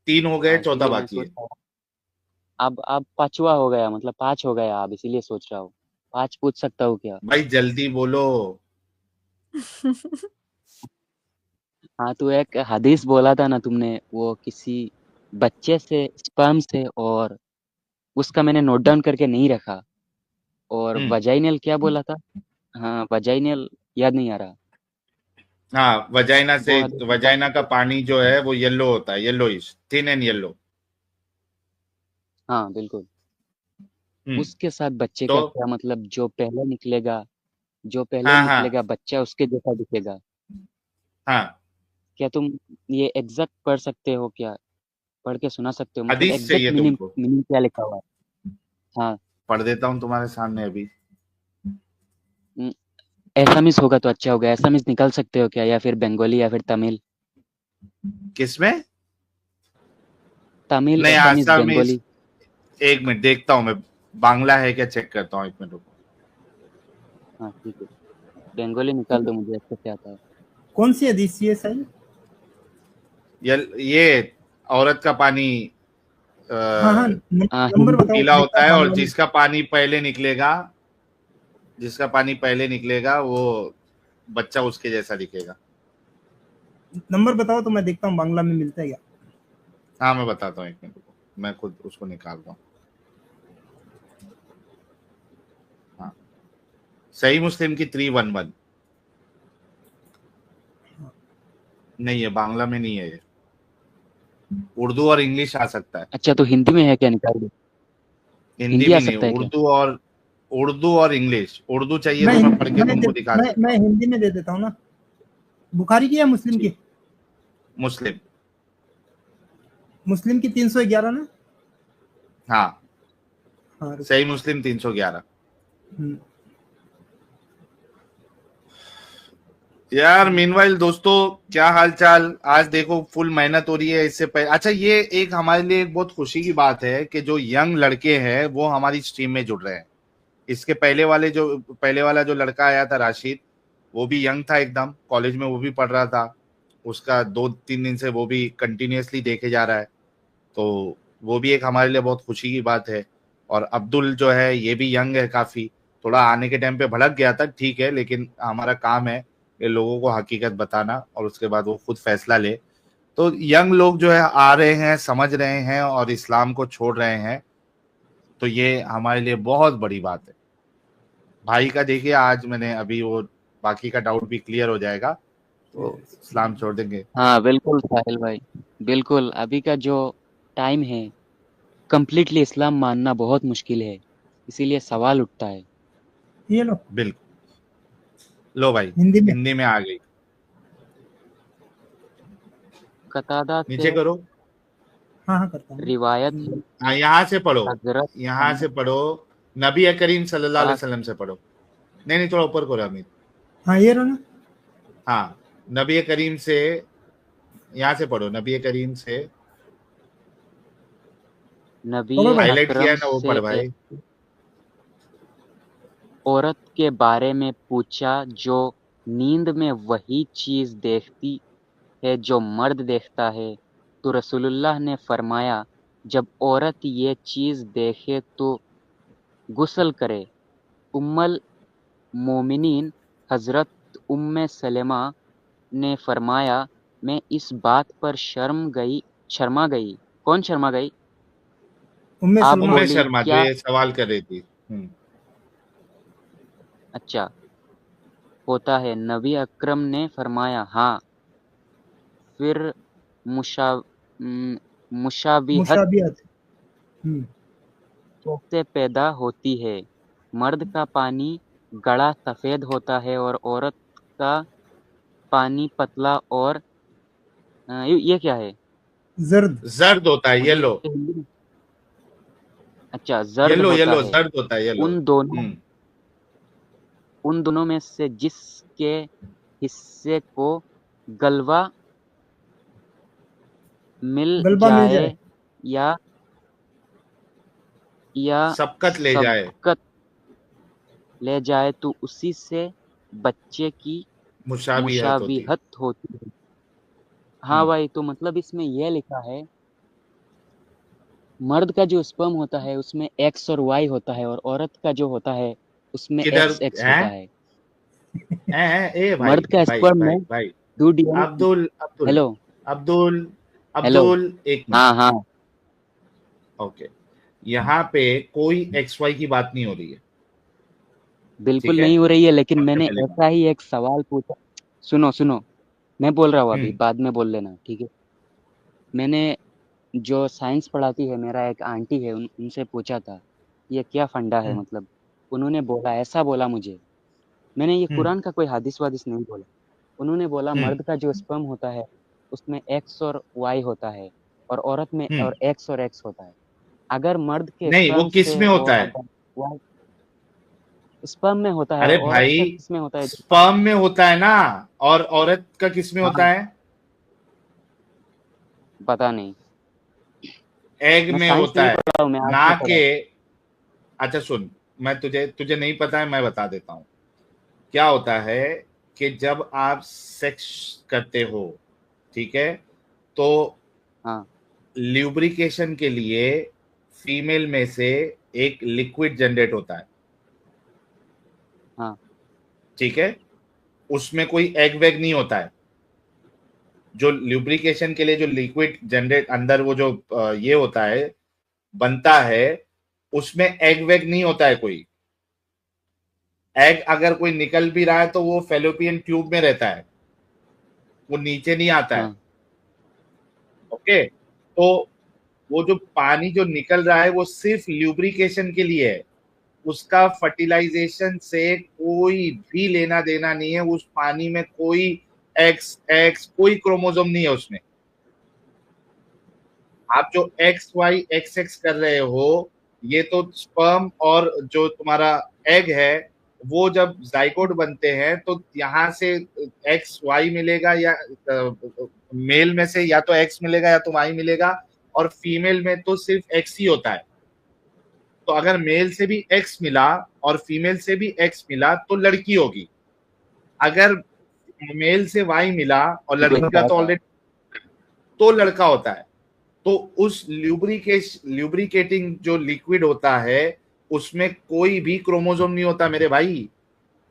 Speaker 2: तीन हो गए,
Speaker 1: हाँ
Speaker 2: चौथा
Speaker 1: इसीलिए मैं
Speaker 2: बाकी
Speaker 1: सोच
Speaker 2: है।
Speaker 1: रहा हूँ। अब पांचवा हो गया, मतलब पांच हो गया अब, इसीलिए सोच रहा हूँ पांच पूछ सकता हूँ क्या।
Speaker 2: भाई जल्दी बोलो।
Speaker 1: हाँ तो एक हदीस बोला था ना तुमने, वो किसी बच्चे से स्पर्म से, और उसका मैंने नोट डाउन करके नहीं रखा। और
Speaker 2: हम्म।
Speaker 1: वजाइनल क्या बोला था? हाँ वजाइनल याद नहीं आ रहा।
Speaker 2: हाँ, वजाइना से,
Speaker 1: वो हदीस बता
Speaker 2: वजाइना का
Speaker 1: सकते हो?
Speaker 2: पानी जो है वो येलो होता है, येलोइश, थिन एंड येलो।
Speaker 1: हाँ बिल्कुल।
Speaker 2: हम्म।
Speaker 1: उसके साथ बच्चे
Speaker 2: तो
Speaker 1: का क्या मतलब, जो पहले निकलेगा, जो पहले
Speaker 2: हाँ हाँ
Speaker 1: निकलेगा बच्चा उसके जैसा दिखेगा।
Speaker 2: हाँ,
Speaker 1: क्या तुम ये एग्जैक्ट पढ़ सकते हो क्या? पढ़ के सुना सकते हो, मतलब
Speaker 2: हदीस
Speaker 1: एग्जैक्ट
Speaker 2: चाहिए
Speaker 1: मीनिंग
Speaker 2: तुमको?
Speaker 1: मीनिंग क्या लिखा हुआ है? हाँ।
Speaker 2: पढ़ देता हूँ तुम्हारे सामने अभी।
Speaker 1: एसामीज होगा तो अच्छा होगा, एसामीज निकाल सकते हो क्या, या फिर बंगाली या फिर तमिल?
Speaker 2: किसमें?
Speaker 1: तमिल,
Speaker 2: नहीं,
Speaker 1: एसामीज,
Speaker 2: आसाम में
Speaker 1: बंगाली।
Speaker 2: एक मिनट देखता हूँ मैं, बांग्ला है क्या चेक करता हूँ, एक मिनट रुको।
Speaker 1: हाँ ठीक है, बंगाली निकाल दो, मुझे अच्छे से आता है।
Speaker 4: कौन सी हदीस है साहिल?
Speaker 2: ये औरत का पानी
Speaker 4: हाँ हाँ,
Speaker 1: हाँ
Speaker 4: नंबर
Speaker 1: हिंदी।
Speaker 4: बताओ,
Speaker 2: पीला
Speaker 4: देखता
Speaker 2: होता
Speaker 4: हूँ
Speaker 2: है, और
Speaker 4: बांग्ला में।
Speaker 2: जिसका पानी पहले निकलेगा, जिसका पानी पहले निकलेगा वो बच्चा उसके जैसा दिखेगा।
Speaker 4: नंबर बताओ तो मैं देखता हूँ बांग्ला में मिलता है क्या।
Speaker 2: हाँ मैं बताता हूँ, एक मिनट रुको, मैं खुद उसको निकालता हूँ। हाँ, सही मुस्लिम की 311। नहीं है, बांग्ला में नहीं है ये, उर्दू और इंग्लिश आ सकता है।
Speaker 1: अच्छा तो हिंदी में है क्या, निकाल दो।
Speaker 2: हिंदी
Speaker 1: हिंदी
Speaker 2: भी
Speaker 1: आ
Speaker 2: नहीं,
Speaker 1: सकता है क्या?
Speaker 2: उर्दू और इंग्लिश। उर्दू चाहिए
Speaker 4: मैं
Speaker 2: तो मैं पढ़ के तुमको दिखा सकता
Speaker 4: मैं हिंदी में दे देता हूँ ना। बुखारी की या मुस्लिम की?
Speaker 2: हूँ। मुस्लिम।
Speaker 4: मुस्लिम की 311 ना।
Speaker 2: हाँ,
Speaker 4: हाँ रुको।
Speaker 2: सही मुस्लिम 311।
Speaker 4: हम्म,
Speaker 2: यार मीनवाइल दोस्तों, क्या हाल चाल? आज देखो फुल मेहनत हो रही है। इससे पहले अच्छा, ये एक हमारे लिए एक बहुत खुशी की बात है कि जो यंग लड़के हैं वो हमारी स्ट्रीम में जुड़ रहे हैं। इसके पहले वाला जो लड़का आया था राशिद, वो भी यंग था एकदम, कॉलेज में वो भी पढ़ रहा था। उसका 2-3 दिन से वो भी कंटिन्यूअसली देखे जा रहा है। तो वो भी एक हमारे लिए बहुत खुशी की बात है। और अब्दुल जो है ये भी यंग है काफी। थोड़ा आने के टाइम पे भड़क गया था, ठीक है, लेकिन हमारा काम है ये लोगों को हकीकत बताना और उसके बाद वो खुद फैसला ले। तो यंग लोग जो है आ रहे हैं, समझ रहे हैं और इस्लाम को छोड़ रहे हैं। तो ये हमारे लिए बहुत बड़ी बात है। भाई का देखिए, आज मैंने अभी वो बाकी का डाउट भी क्लियर हो जाएगा, तो इस्लाम छोड़ देंगे।
Speaker 1: हाँ बिल्कुल साहिल भाई, बिल्कुल अभी का जो टाइम है कंप्लीटली इस्लाम मानना बहुत मुश्किल है, इसीलिए सवाल उठता है।
Speaker 4: ये लो
Speaker 2: बिल्कुल। लो भाई,
Speaker 4: हिंदी में।
Speaker 2: हिंदी में आ गई।
Speaker 1: कतादा
Speaker 2: नीचे
Speaker 1: से
Speaker 2: करो।
Speaker 4: हाँ हाँ करता हूँ।
Speaker 1: रिवायत है,
Speaker 2: हाँ, यहाँ से पढ़ो।
Speaker 1: हजरत
Speaker 2: यहाँ से पढ़ो। नबी करीम सल्लल्लाहु अलैहि
Speaker 1: पाक
Speaker 2: वसल्लम से पढ़ो। नहीं नहीं, थोड़ा ऊपर करो अमित।
Speaker 4: हाँ ये रहा ना।
Speaker 2: हाँ, नबी करीम से, यहाँ से पढ़ो, नबी करीम से।
Speaker 1: नबी
Speaker 4: पढ़ो भाई।
Speaker 2: हाईलाइट किया
Speaker 1: अकरम
Speaker 2: है ना, वो
Speaker 1: से
Speaker 2: पढ़
Speaker 1: एक
Speaker 2: भाई।
Speaker 1: औरत के बारे में पूछा जो नींद में वही चीज देखती है जो मर्द देखता है, तो रसूलुल्लाह ने फरमाया जब औरत ये चीज देखे तो गुस्ल करे। उम्मल मोमिनीन हजरत उम्मे सलेमा ने फरमाया मैं इस बात पर शर्मा गई। कौन शर्मा गई?
Speaker 4: उम्मे
Speaker 1: आप
Speaker 4: सलमा।
Speaker 2: उम्मे
Speaker 1: बोली
Speaker 2: शर्मा जो
Speaker 1: क्या?
Speaker 2: ये सवाल कर रही थी।
Speaker 1: अच्छा होता है। नबी अकरम ने फरमाया हाँ। फिर मुशा उम, मुशाबिहत
Speaker 4: मुशाबियत।
Speaker 1: कैसे पैदा होती है? मर्द का पानी गाढ़ा सफेद होता है और औरत का पानी पतला और ये क्या है?
Speaker 4: जर्द।
Speaker 2: जर्द होता है,
Speaker 1: मुझे
Speaker 2: येलो।
Speaker 1: इसके हिंदी में अच्छा जर्द
Speaker 2: येलो
Speaker 1: होता
Speaker 2: येलो
Speaker 1: है।
Speaker 2: जर्द होता है, येलो।
Speaker 1: उन दोनों उन दोनों में से जिसके हिस्से को गलबा मिल
Speaker 4: गलबा मिल
Speaker 1: जाए
Speaker 4: जाए।
Speaker 1: या या
Speaker 2: सबकत ले जाए।
Speaker 1: सबकत ले जाए तो उसी से बच्चे की
Speaker 2: मुशाबिहत होती है।
Speaker 1: मुशाबिहत होती है। हाँ
Speaker 2: हम्म।
Speaker 1: भाई, तो मतलब इसमें यह लिखा है मर्द का जो स्पर्म होता है उसमें एक्स और वाई होता है और औरत का जो होता है उसमें
Speaker 2: किधर
Speaker 1: एक्स एक्स
Speaker 2: है?
Speaker 1: होता है।
Speaker 2: ए भाई
Speaker 1: मर्द का
Speaker 2: भाई
Speaker 1: स्पर्म
Speaker 2: भाई
Speaker 1: में
Speaker 2: भाई।
Speaker 1: 2 DNA.
Speaker 2: Abdul Abdul
Speaker 1: hello
Speaker 2: Abdul
Speaker 1: hello.
Speaker 2: Abdul, एक मिनट।
Speaker 1: हाँ हाँ
Speaker 2: ओके, यहाँ पे कोई एक्स वाई की बात नहीं हो रही है। ठीक
Speaker 1: बिल्कुल
Speaker 2: है,
Speaker 1: नहीं हो रही है, लेकिन
Speaker 2: सबसे
Speaker 1: मैंने
Speaker 2: पहले बात।
Speaker 1: ऐसा ही एक सवाल पूछा। सुनो सुनो, मैं बोल रहा हूँ अभी,
Speaker 2: हम्म।
Speaker 1: बाद में बोल लेना, ठीक है? मैंने जो साइंस पढ़ाती है, मेरा एक आंटी है, उनसे पूछा था ये क्या फंडा है
Speaker 2: हम्म।
Speaker 1: मतलब। उन्होंने बोला, ऐसा बोला मुझे, मैंने ये
Speaker 2: हम्म।
Speaker 1: कुरान का कोई हदीस वादिस नहीं बोला। उन्होंने बोला
Speaker 2: हम्म।
Speaker 1: मर्द का जो स्पर्म होता है उसमें एक्स और वाई होता है और औरत में
Speaker 2: हम्म।
Speaker 1: और एक्स होता है। अगर मर्द के
Speaker 2: नहीं, वो
Speaker 1: स्पर्म
Speaker 2: किस
Speaker 1: से
Speaker 2: में
Speaker 1: वो
Speaker 2: होता है?
Speaker 1: अगर वाई स्पर्म में होता है और
Speaker 2: अरे
Speaker 1: औरत का
Speaker 2: भाई,
Speaker 1: किस में होता है?
Speaker 2: स्पर्म में होता है ना, और औरत का किस में होता
Speaker 1: हाँ
Speaker 2: है?
Speaker 1: पता नहीं,
Speaker 2: एग
Speaker 1: मैं
Speaker 2: में
Speaker 1: साइंस
Speaker 2: होता
Speaker 1: नहीं
Speaker 2: है,
Speaker 1: पढ़ा हूँ, मैं आर्ट्स
Speaker 2: ना
Speaker 1: में पढ़ा
Speaker 2: के।
Speaker 1: हूँ।
Speaker 2: अच्छा सुन, मैं तुझे तुझे नहीं पता है, मैं बता देता हूँ। क्या होता है कि जब आप सेक्स करते हो, ठीक है, तो
Speaker 1: हाँ
Speaker 2: ल्यूब्रिकेशन के लिए फीमेल में से एक लिक्विड जनरेट होता है।
Speaker 1: हाँ
Speaker 2: ठीक है, उसमें कोई एग वेग नहीं होता है। जो ल्यूब्रिकेशन के लिए जो लिक्विड जनरेट अंदर वो जो ये होता है, बनता है, उसमें एग वेग नहीं होता है कोई। एग अगर कोई निकल भी रहा है तो वो फेलोपियन ट्यूब में रहता है, वो नीचे नहीं आता है।
Speaker 1: हाँ
Speaker 2: ओके, तो वो जो पानी जो निकल रहा है वो सिर्फ ल्यूब्रिकेशन के लिए है, उसका फर्टिलाइजेशन से कोई भी लेना देना नहीं है। उस पानी में कोई एक्स एक्स कोई क्रोमोसोम नहीं है उसमें। आप जो एक्स वाई एक्स एक्स कर रहे हो, ये तो स्पर्म और जो तुम्हारा एग है वो जब जाइगोट बनते हैं तो यहाँ से एक्स वाई मिलेगा, या मेल में से या तो एक्स मिलेगा या तो वाई मिलेगा, और फीमेल में तो सिर्फ एक्स ही होता है। तो अगर मेल से भी एक्स मिला और फीमेल से भी एक्स मिला तो लड़की होगी। अगर मेल से वाई मिला और लड़की का तो ऑलरेडी, तो लड़का होता है। तो उस ल्यूब्रिकेटिंग जो लिक्विड होता है उसमें कोई भी क्रोमोसोम नहीं होता मेरे भाई।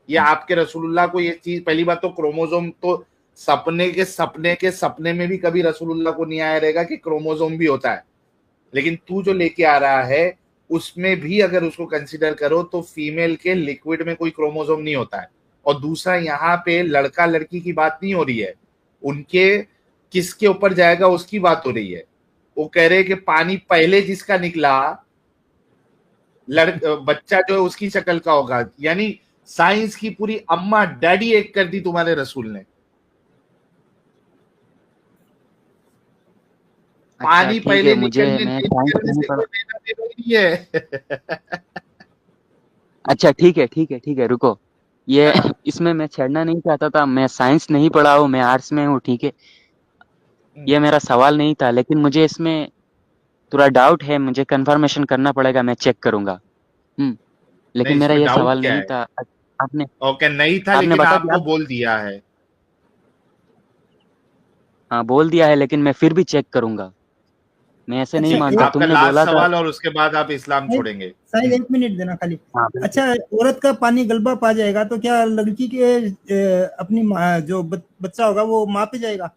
Speaker 2: ये आपके रसूलुल्लाह को ये चीज, पहली बात तो क्रोमोसोम तो सपने में भी कभी रसूलुल्लाह को नहीं आया रहेगा कि क्रोमोसोम भी होता है। लेकिन तू जो लेके आ रहा है उसमें भी अगर उसको कंसीडर करो तो फीमेल के लिक्विड में कोई क्रोमोसोम नहीं होता है। और दूसरा, यहाँ पे लड़का लड़की की बात नहीं हो रही है, उनके किसके ऊपर जाएगा उसकी बात हो रही है। वो कह रहे हैं कि पानी पहले जिसका निकला बच्चा जो है उसकी शक्ल का होगा। यानी साइंस की पूरी अम्मा डैडी एक कर दी तुम्हारे रसूल ने।
Speaker 1: अच्छा
Speaker 2: पानी
Speaker 1: ठीक है,
Speaker 2: पहले
Speaker 1: मुझे
Speaker 2: निकलने
Speaker 1: मैं
Speaker 2: नहीं
Speaker 1: साइंस
Speaker 2: निकलने
Speaker 1: नहीं
Speaker 2: से
Speaker 1: पढ़ा।
Speaker 2: कोई लेना देना नहीं है।
Speaker 1: अच्छा ठीक है ठीक है ठीक है, रुको। ये
Speaker 2: हाँ,
Speaker 1: इसमें मैं छेड़ना नहीं चाहता था, मैं साइंस नहीं पढ़ा हूँ, मैं आर्ट्स में हूँ, ठीक है। ये मेरा सवाल नहीं था, लेकिन मुझे इसमें थोड़ा डाउट है, मुझे कंफर्मेशन करना पड़ेगा, मैं चेक करूंगा। लेकिन
Speaker 2: नहीं
Speaker 1: मेरा
Speaker 2: इसमें
Speaker 1: ये
Speaker 2: डाउट
Speaker 1: सवाल
Speaker 2: क्या
Speaker 1: नहीं
Speaker 2: है?
Speaker 1: था। आपने
Speaker 2: ओके, नहीं था
Speaker 1: आपने
Speaker 2: लेकिन
Speaker 1: बता दिया।
Speaker 2: आपको बोल दिया है।
Speaker 1: हाँ बोल दिया है, लेकिन मैं फिर भी चेक करूंगा, मैं ऐसे नहीं
Speaker 4: अच्छा
Speaker 2: ठीक,
Speaker 1: मानता,
Speaker 4: एक
Speaker 2: आपका
Speaker 1: तुमने
Speaker 2: लास्ट
Speaker 1: बोला था।
Speaker 2: सवाल और उसके बाद आप इस्लाम
Speaker 4: शायद
Speaker 2: छोड़ेंगे।
Speaker 4: शायद 1 मिनट देना खाली।
Speaker 1: हाँ बिल्कुल।
Speaker 4: अच्छा, औरत का पानी गलबा पा जाएगा तो क्या लड़की के अपनी जो बच्चा होगा वो माँ पे जाएगा?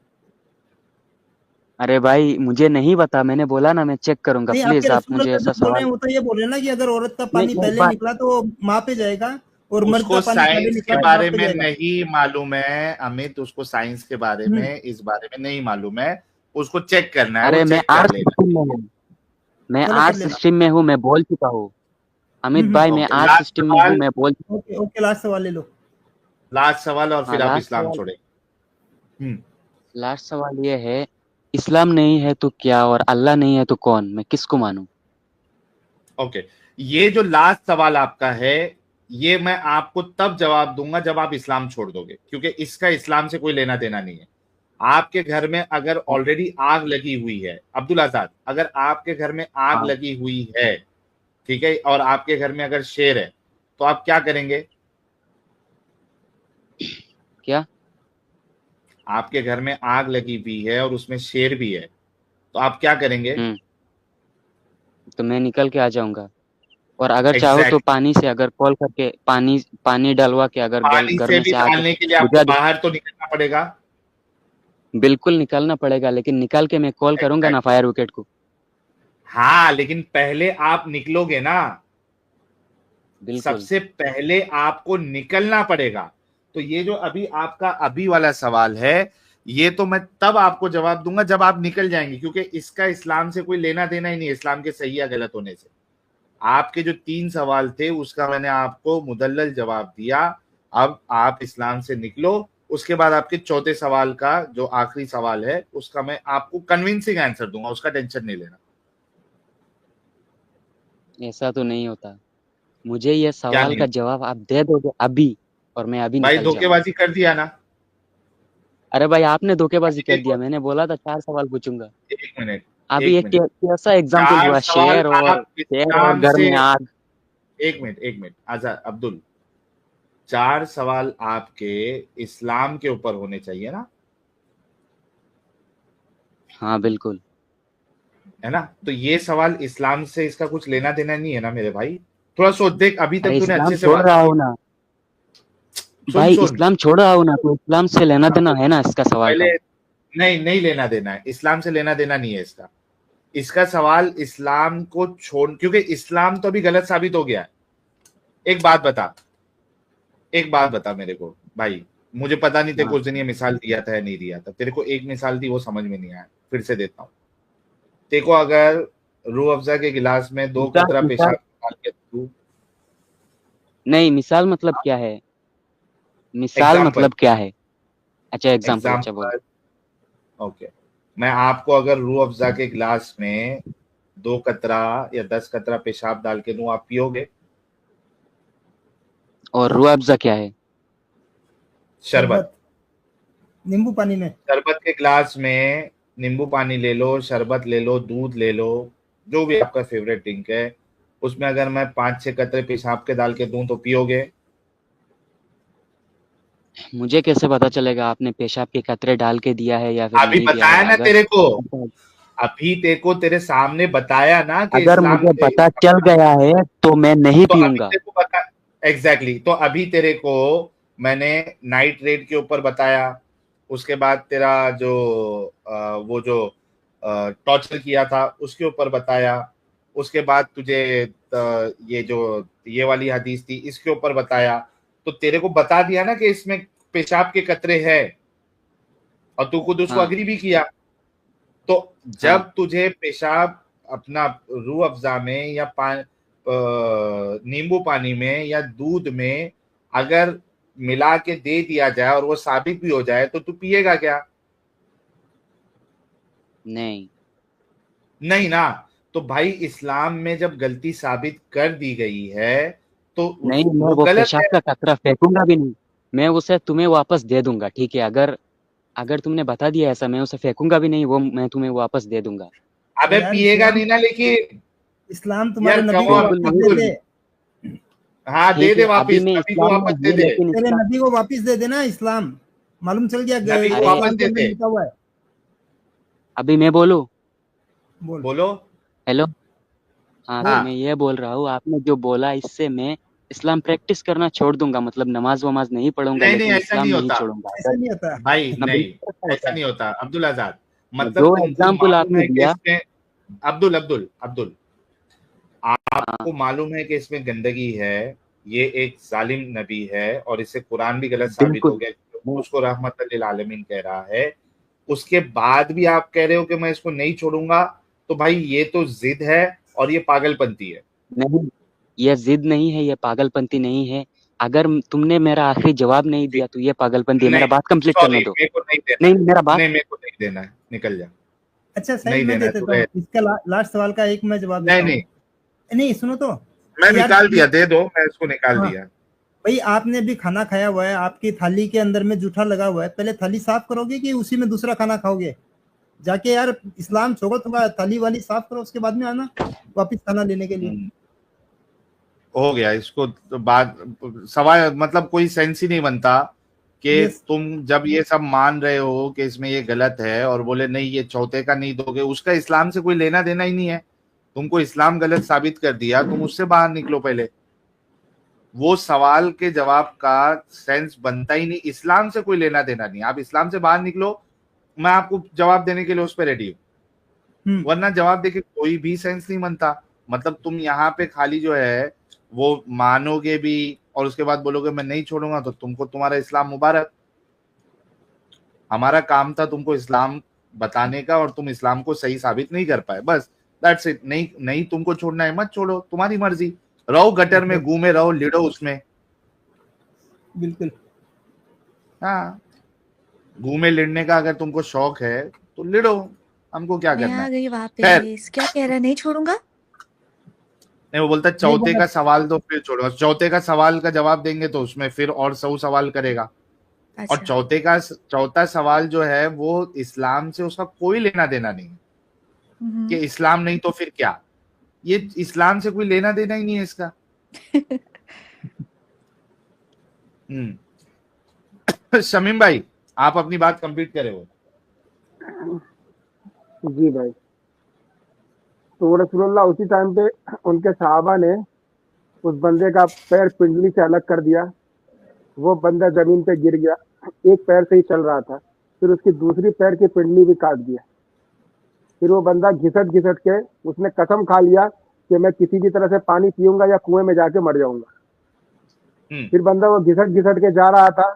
Speaker 1: अरे भाई मुझे नहीं पता, मैंने बोला ना मैं चेक करूंगा,
Speaker 4: नहीं, आपके
Speaker 1: प्लीज आप
Speaker 4: रसूल
Speaker 1: मुझे
Speaker 4: अल्लाह जो
Speaker 1: ऐसा
Speaker 4: बोल रहे
Speaker 1: सवाल।
Speaker 4: हैं वो तो ये बोल रहे हैं ना कि अगर औरत का
Speaker 1: नहीं
Speaker 4: पानी
Speaker 1: एक
Speaker 4: पहले
Speaker 1: बात,
Speaker 4: निकला तो माँ पे जाएगा, और मर्द का
Speaker 2: उसको
Speaker 4: पानी पहले
Speaker 2: साइंस के
Speaker 4: निकला तो बाप
Speaker 2: बारे
Speaker 4: पे
Speaker 2: में
Speaker 4: जाएगा।
Speaker 2: नहीं मालूम है अमित, उसको साइंस के बारे
Speaker 4: हम्म।
Speaker 2: में इस बारे में नहीं मालूम है। उसको चेक करना है, वो
Speaker 1: अरे मैं
Speaker 2: चेक कर
Speaker 1: आर्ट्स
Speaker 2: लेगा।
Speaker 1: स्ट्रीम में हूँ, मैं
Speaker 4: चलो कर
Speaker 1: आर्ट्स
Speaker 4: लेना।
Speaker 1: स्ट्रीम में हूँ, मैं बोल चुका हूँ। अमित भाई मैं
Speaker 2: ओके,
Speaker 1: आर्ट्स स्ट्रीम में हूँ, मैं बोल।
Speaker 4: ओके ओके, लास्ट सवाल ले लो।
Speaker 2: लास्ट सवाल और
Speaker 1: हाँ
Speaker 2: फिर आप
Speaker 1: लास्ट
Speaker 2: इस्लाम
Speaker 1: सवाल,
Speaker 2: छोड़ेंगे। हम्म,
Speaker 1: लास्ट सवाल ये है, इस्लाम नहीं है तो क्या, और अल्लाह नहीं है तो कौन, मैं किसको मानूं?
Speaker 2: ओके, ये जो लास्ट सवाल आपका है ये मैं आपको तब जवाब दूंगा जब आप इस्लाम छोड़ दोगे, क्योंकि इसका इस्लाम से कोई लेना देना नहीं है। आपके घर में अगर ऑलरेडी आग लगी हुई है अब्दुल आजाद, अगर आपके घर में आग
Speaker 1: हाँ
Speaker 2: लगी हुई है, ठीक है, और आपके घर में अगर शेर है तो आप क्या करेंगे?
Speaker 1: क्या?
Speaker 2: आपके घर में आग लगी हुई है और उसमें शेर भी है, तो आप क्या करेंगे?
Speaker 1: हम्म, तो मैं निकल के आ जाऊंगा, और अगर चाहो तो
Speaker 2: एग्जैक्टली,
Speaker 1: पानी से अगर कॉल करके पानी पानी डलवा के अगर
Speaker 2: पानी
Speaker 1: घर
Speaker 2: से
Speaker 1: में
Speaker 2: भी
Speaker 1: से आके
Speaker 2: डालने के लिए आपको
Speaker 1: बुझा दे।
Speaker 2: बाहर तो निकलना पड़ेगा।
Speaker 1: बिल्कुल निकालना पड़ेगा, लेकिन निकाल के मैं कॉल करूंगा ना
Speaker 2: एग्जैक्टली,
Speaker 1: फायर विकेट को।
Speaker 2: हाँ, लेकिन पहले आप निकलोगे ना,
Speaker 1: बिल्कुल।
Speaker 2: सबसे पहले आपको निकलना पड़ेगा। तो ये जो अभी आपका अभी वाला सवाल है, ये तो मैं तब आपको जवाब दूंगा जब आप निकल जाएंगे, क्योंकि इसका इस्लाम से कोई लेना देना ही नहीं है, इस्लाम के सही या गलत होने से। आपके जो 3 सवाल थे उसका मैंने आपको मुदल्लल जवाब दिया। अब आप इस्लाम से निकलो, उसके बाद आपके चौथे सवाल का जो आखिरी सवाल है उसका मैं आपको कन्विंसिंग आंसर दूंगा, उसका टेंशन नहीं लेना।
Speaker 1: ऐसा तो नहीं होता, मुझे ये
Speaker 2: क्या
Speaker 1: सवाल
Speaker 2: नहीं
Speaker 1: का
Speaker 2: होता?
Speaker 1: जवाब आप दे दोगे अभी, और मैं अभी
Speaker 2: भाई
Speaker 1: निकल जाऊंगा।
Speaker 2: धोखेबाजी कर दिया ना।
Speaker 1: अरे भाई आपने धोखेबाजी
Speaker 2: अभी
Speaker 1: कर
Speaker 2: देखो,
Speaker 1: दिया, मैंने बोला था 4 सवाल पूछूंगा।
Speaker 2: 1 मिनट,
Speaker 1: अभी
Speaker 2: एक
Speaker 1: एक
Speaker 2: मिनट,
Speaker 1: कैसा एग्जाम्पल
Speaker 2: 4
Speaker 1: हुआ,
Speaker 2: सवाल आप
Speaker 1: शेर और
Speaker 2: इस्लाम
Speaker 1: घर
Speaker 2: से,
Speaker 1: में आग।
Speaker 2: 1 मिनट, 1 मिनट, आजाद अब्दुल, 4 सवाल आपके इस्लाम के ऊपर होने चाहिए ना,
Speaker 1: हाँ बिल्कुल।
Speaker 2: है ना? तो ये सवाल इस्लाम से इसका कुछ लेना देना नहीं है ना मेरे भाई। थोड़ा सोच देख, अभी
Speaker 1: अरे
Speaker 2: तक तूने
Speaker 1: इस्लाम
Speaker 2: अच्छे से
Speaker 1: छोड़
Speaker 2: बात
Speaker 1: रहा
Speaker 2: की।
Speaker 1: हूँ ना
Speaker 2: सुन
Speaker 1: भाई,
Speaker 2: सुन,
Speaker 1: इस्लाम छोड़ रहा हूँ ना, तो इस्लाम से लेना
Speaker 2: हाँ,
Speaker 1: देना है ना इसका सवाल
Speaker 2: पहले,
Speaker 1: का।
Speaker 2: नहीं नहीं लेना देना है, इस्लाम से लेना देना नहीं है इसका। इसका सवाल इस्लाम को छोड़, क्योंकि इस्लाम तो अभी गलत साबित हो गया है। एक बात बता, एक बात बता मेरे को भाई, मुझे पता नहीं तेरे को
Speaker 1: हाँ
Speaker 2: उस दिन ये मिसाल दिया था या नहीं दिया था, तेरे को एक मिसाल दी वो समझ में नहीं आया, फिर से देता हूँ। देखो अगर रूह अफ़ज़ा के गिलास में 2
Speaker 1: मिसाल
Speaker 2: कतरा
Speaker 1: मिसाल
Speaker 2: पेशाब डाल के दूँ,
Speaker 1: नहीं, मिसाल मतलब क्या है? मिसाल
Speaker 2: एग्ज़ाम्पल
Speaker 1: मतलब क्या है? अच्छा एग्ज़ाम्पल, अच्छा बोलो।
Speaker 2: Example okay. मैं आपको अगर रूह अफ़ज़ा के गिलास में 2 कतरा या 10 कतरा पेशाब डाल के दूँ, आप पियोगे?
Speaker 1: और रूह अफ़ज़ा क्या है?
Speaker 2: शरबत।
Speaker 4: नींबू पानी में।
Speaker 2: शरबत के गिलास में नींबू पानी ले लो, शरबत ले लो, दूध ले लो, जो भी आपका फ़ेवरेट ड्रिंक है, उसमें अगर मैं 5-6 कतरे पेशाब के डाल के दूँ तो पियोगे?
Speaker 1: मुझे कैसे पता चलेगा आपने पेशाब के कतरे डाल के दिया है या फिर
Speaker 2: अभी
Speaker 1: नहीं दिया है?
Speaker 2: बताया ना
Speaker 1: अगर
Speaker 2: तेरे को, अभी तेरे को तेरे सामने बताया ना कि
Speaker 1: अगर
Speaker 2: इस्लाम
Speaker 1: मुझे पता चल गया है तो मैं नहीं
Speaker 2: तो अभी
Speaker 1: पीऊँगा।
Speaker 2: तेरे को बता एग्जैक्टली तो अभी तेरे को मैंने नाइट रेड के ऊपर बताया, उसके बाद तेरा जो वो जो टॉर्चर किया था उसके ऊपर बताया, उसके बाद तुझे ये जो ये वाली हदीस थी इसके ऊपर बताया, तो तेरे को बता दिया ना कि इसमें पेशाब के कतरे हैं और तू खुद उसको
Speaker 1: हाँ,
Speaker 2: अग्री भी किया। तो
Speaker 1: हाँ,
Speaker 2: जब तुझे पेशाब अपना रूह अफ़ज़ा में या नींबू पानी में या दूध में अगर मिला के दे दिया जाए और वो साबित भी हो जाए तो तू पिएगा क्या?
Speaker 1: नहीं,
Speaker 2: नहीं ना। तो भाई इस्लाम में जब गलती साबित कर दी गई है तो
Speaker 1: नहीं मैं
Speaker 2: वो
Speaker 1: वो
Speaker 2: गलत
Speaker 1: पेशाब
Speaker 2: है।
Speaker 1: का कतरा फेंकूँगा भी नहीं। मैं उसे तुम्हें वापस दे दूँगा, ठीक है? अगर अगर तुमने बता दिया ऐसा, मैं उसे फेंकूँगा भी नहीं, वो मैं तुम्हें वापस दे दूँगा।
Speaker 4: तो
Speaker 2: अबे
Speaker 4: यार
Speaker 2: पिएगा नहीं ना लेकिन
Speaker 4: इस्लाम तुम्हारे
Speaker 2: यार
Speaker 4: नबी
Speaker 2: कम
Speaker 4: को
Speaker 2: ऑन
Speaker 1: बिल्कुल
Speaker 4: वापस
Speaker 1: नहीं
Speaker 4: दे
Speaker 2: अब्दुल।
Speaker 4: दे।
Speaker 1: दूँगा।
Speaker 2: हाँ दे
Speaker 1: ठीक
Speaker 2: दे
Speaker 1: है, अभी
Speaker 2: वापिस,
Speaker 1: मैं
Speaker 2: नबी को
Speaker 1: इस्लाम में
Speaker 2: वापस दे
Speaker 1: हूँ
Speaker 2: दे,
Speaker 1: लेकिन
Speaker 4: तेरे
Speaker 1: इस्लाम
Speaker 4: नबी को वापस दे देना इस्लाम। मालूम चल गया
Speaker 2: नबी को
Speaker 1: अरे
Speaker 2: वापस
Speaker 4: कुरान के
Speaker 2: दे
Speaker 4: अंदर
Speaker 2: दे।
Speaker 4: लिखा हुआ है।
Speaker 1: अभी मैं बोलूँ?
Speaker 4: बोल।
Speaker 2: बोलो।
Speaker 1: हेलो? हाँ, तो
Speaker 4: बोल।
Speaker 1: मैं
Speaker 2: हाँ
Speaker 1: ये बोल रहा हूँ, आपने जो बोला इससे मैं इस्लाम प्रैक्टिस करना छोड़ दूँगा, मतलब नमाज़-वमाज़ नहीं पढ़ूँगा
Speaker 2: नहीं नहीं
Speaker 1: लेकिन
Speaker 2: ऐसा
Speaker 1: इस्लाम
Speaker 2: नहीं
Speaker 1: नहीं
Speaker 2: होता
Speaker 1: छोड़ूँगा।
Speaker 4: ऐसा
Speaker 1: अगर
Speaker 4: नहीं होता।
Speaker 2: भाई,
Speaker 1: हाँ,
Speaker 2: नहीं
Speaker 1: बिल्कुल ऐसा होता
Speaker 2: ऐसा
Speaker 1: है।
Speaker 2: नहीं होता अब्दुल आजाद। मतलब
Speaker 1: जो
Speaker 2: तुमको
Speaker 1: एग्ज़ाम्पल
Speaker 2: मालूम
Speaker 1: आपने
Speaker 2: है कि
Speaker 1: दिया।
Speaker 2: इसमें अब्दुल अब्दुल अब्दुल
Speaker 1: हाँ,
Speaker 2: आपको मालूम है कि इसमें गंदगी है, ये एक जालिम नबी है और इससे कुरान भी गलत साबित हो
Speaker 1: बिल्कुल।
Speaker 2: गया,
Speaker 1: मैं
Speaker 2: उसको रहमत लिल आलमीन कह रहा है। उसके बाद भी आप कह रहे हो कि मैं इसको नहीं छोड़ूंगा, तो भाई ये तो जिद है और ये पागलपंती है।
Speaker 1: नहीं, ये ज़िद नहीं है, ये पागलपंती नहीं है। अगर तुमने मेरा आखिरी जवाब नहीं दिया तो ये पागलपंती है।
Speaker 2: नहीं
Speaker 1: मेरा बात कंप्लीट
Speaker 2: सॉरी,
Speaker 1: करने दो।
Speaker 2: मेरे को नहीं देना
Speaker 1: नहीं,
Speaker 2: है,
Speaker 1: मेरा बात।
Speaker 2: नहीं मेरे को नहीं देना है, निकल जा।
Speaker 4: अच्छा साहिल
Speaker 2: नहीं
Speaker 4: मैं
Speaker 2: देना
Speaker 4: दे
Speaker 2: है
Speaker 4: देता
Speaker 2: तुम्हें।
Speaker 4: हूँ इसका लास्ट सवाल का एक मैं जवाब
Speaker 2: नहीं
Speaker 4: देता हूँ।
Speaker 2: नहीं,
Speaker 4: नहीं सुनो तो
Speaker 2: मैं
Speaker 4: यार
Speaker 2: निकाल दिया, दे दो, मैं इसको निकाल
Speaker 4: हाँ
Speaker 2: दिया।
Speaker 4: भाई आपने भी खाना खाया हुआ है, आपकी थाली के अंदर में जूठा लगा हुआ है, पहले थाली साफ करोगे कि उसी में दूसरा खाना खाओगे? जाके यार इस्लाम छोड़ो, थोड़ा थाली वाली साफ करो, उसके बाद में आना वापिस खाना लेने के लिए।
Speaker 2: हो गया इसको तो बात सवाल, मतलब कोई सेंस ही नहीं बनता कि
Speaker 4: यस
Speaker 2: तुम जब ये सब मान रहे हो कि इसमें ये गलत है और बोले नहीं ये चौथे का नहीं दोगे, उसका इस्लाम से कोई लेना देना ही नहीं है। तुमको इस्लाम गलत साबित कर दिया, तुम उससे बाहर निकलो पहले। वो सवाल के जवाब का सेंस बनता ही नहीं, इस्लाम से कोई लेना देना नहीं। आप इस्लाम से बाहर निकलो, मैं आपको जवाब देने के लिए उस पर रेडी हूँ, वरना जवाब देके कोई भी सेंस नहीं बनता। मतलब तुम यहाँ पे खाली जो है वो मानोगे भी और उसके बाद बोलोगे मैं नहीं छोड़ूंगा, तो तुमको तुम्हारा इस्लाम मुबारक। हमारा काम था तुमको इस्लाम बताने का और तुम इस्लाम को सही साबित नहीं कर पाए, बस दैट्स इट। नहीं नहीं तुमको छोड़ना है मत छोड़ो, तुम्हारी मर्जी। रहो गटर में, घूमे रहो, लिडो उसमें।
Speaker 4: बिल्कुल।
Speaker 2: हाँ, घूमे लिड़ने का अगर तुमको शौक है तो लिडो, हमको क्या
Speaker 3: मैं
Speaker 2: करना
Speaker 3: आ
Speaker 2: है।
Speaker 3: गई
Speaker 2: खैर,
Speaker 3: वापस। क्या कह रहा है? नहीं छोड़ूंगा?
Speaker 2: नहीं वो बोलता है
Speaker 4: नहीं
Speaker 2: चौथे
Speaker 4: बोला।
Speaker 2: का सवाल तो फिर छोड़ो, चौथे का सवाल का जवाब देंगे तो उसमें फिर और 100 सवाल करेगा। और
Speaker 3: अच्छा।
Speaker 2: चौथा सवाल जो है वो इस्लाम से उसका कोई लेना देना नहीं है कि इस्लाम नहीं तो फिर क्या। ये इस्लाम से कोई लेना देना ही नहीं है इसका। शमीम भाई, आप अपनी बात कंप्लीट करे हो।
Speaker 5: जी भाई। तो रसूलुल्लाह उसी टाइम पे उनके सहाबा ने उस बंदे का पैर पिंडली से अलग कर दिया। वो बंदा जमीन पे गिर गया, एक पैर से ही चल रहा था, फिर उसकी दूसरी पैर की पिंडली भी काट दिया। फिर वो बंदा घिसट घिसट के उसने कसम खा लिया कि मैं किसी भी तरह से पानी पीऊंगा या कुएं में जाके मर जाऊंगा। फिर बंदा वो घिसट घिसट के जा रहा था,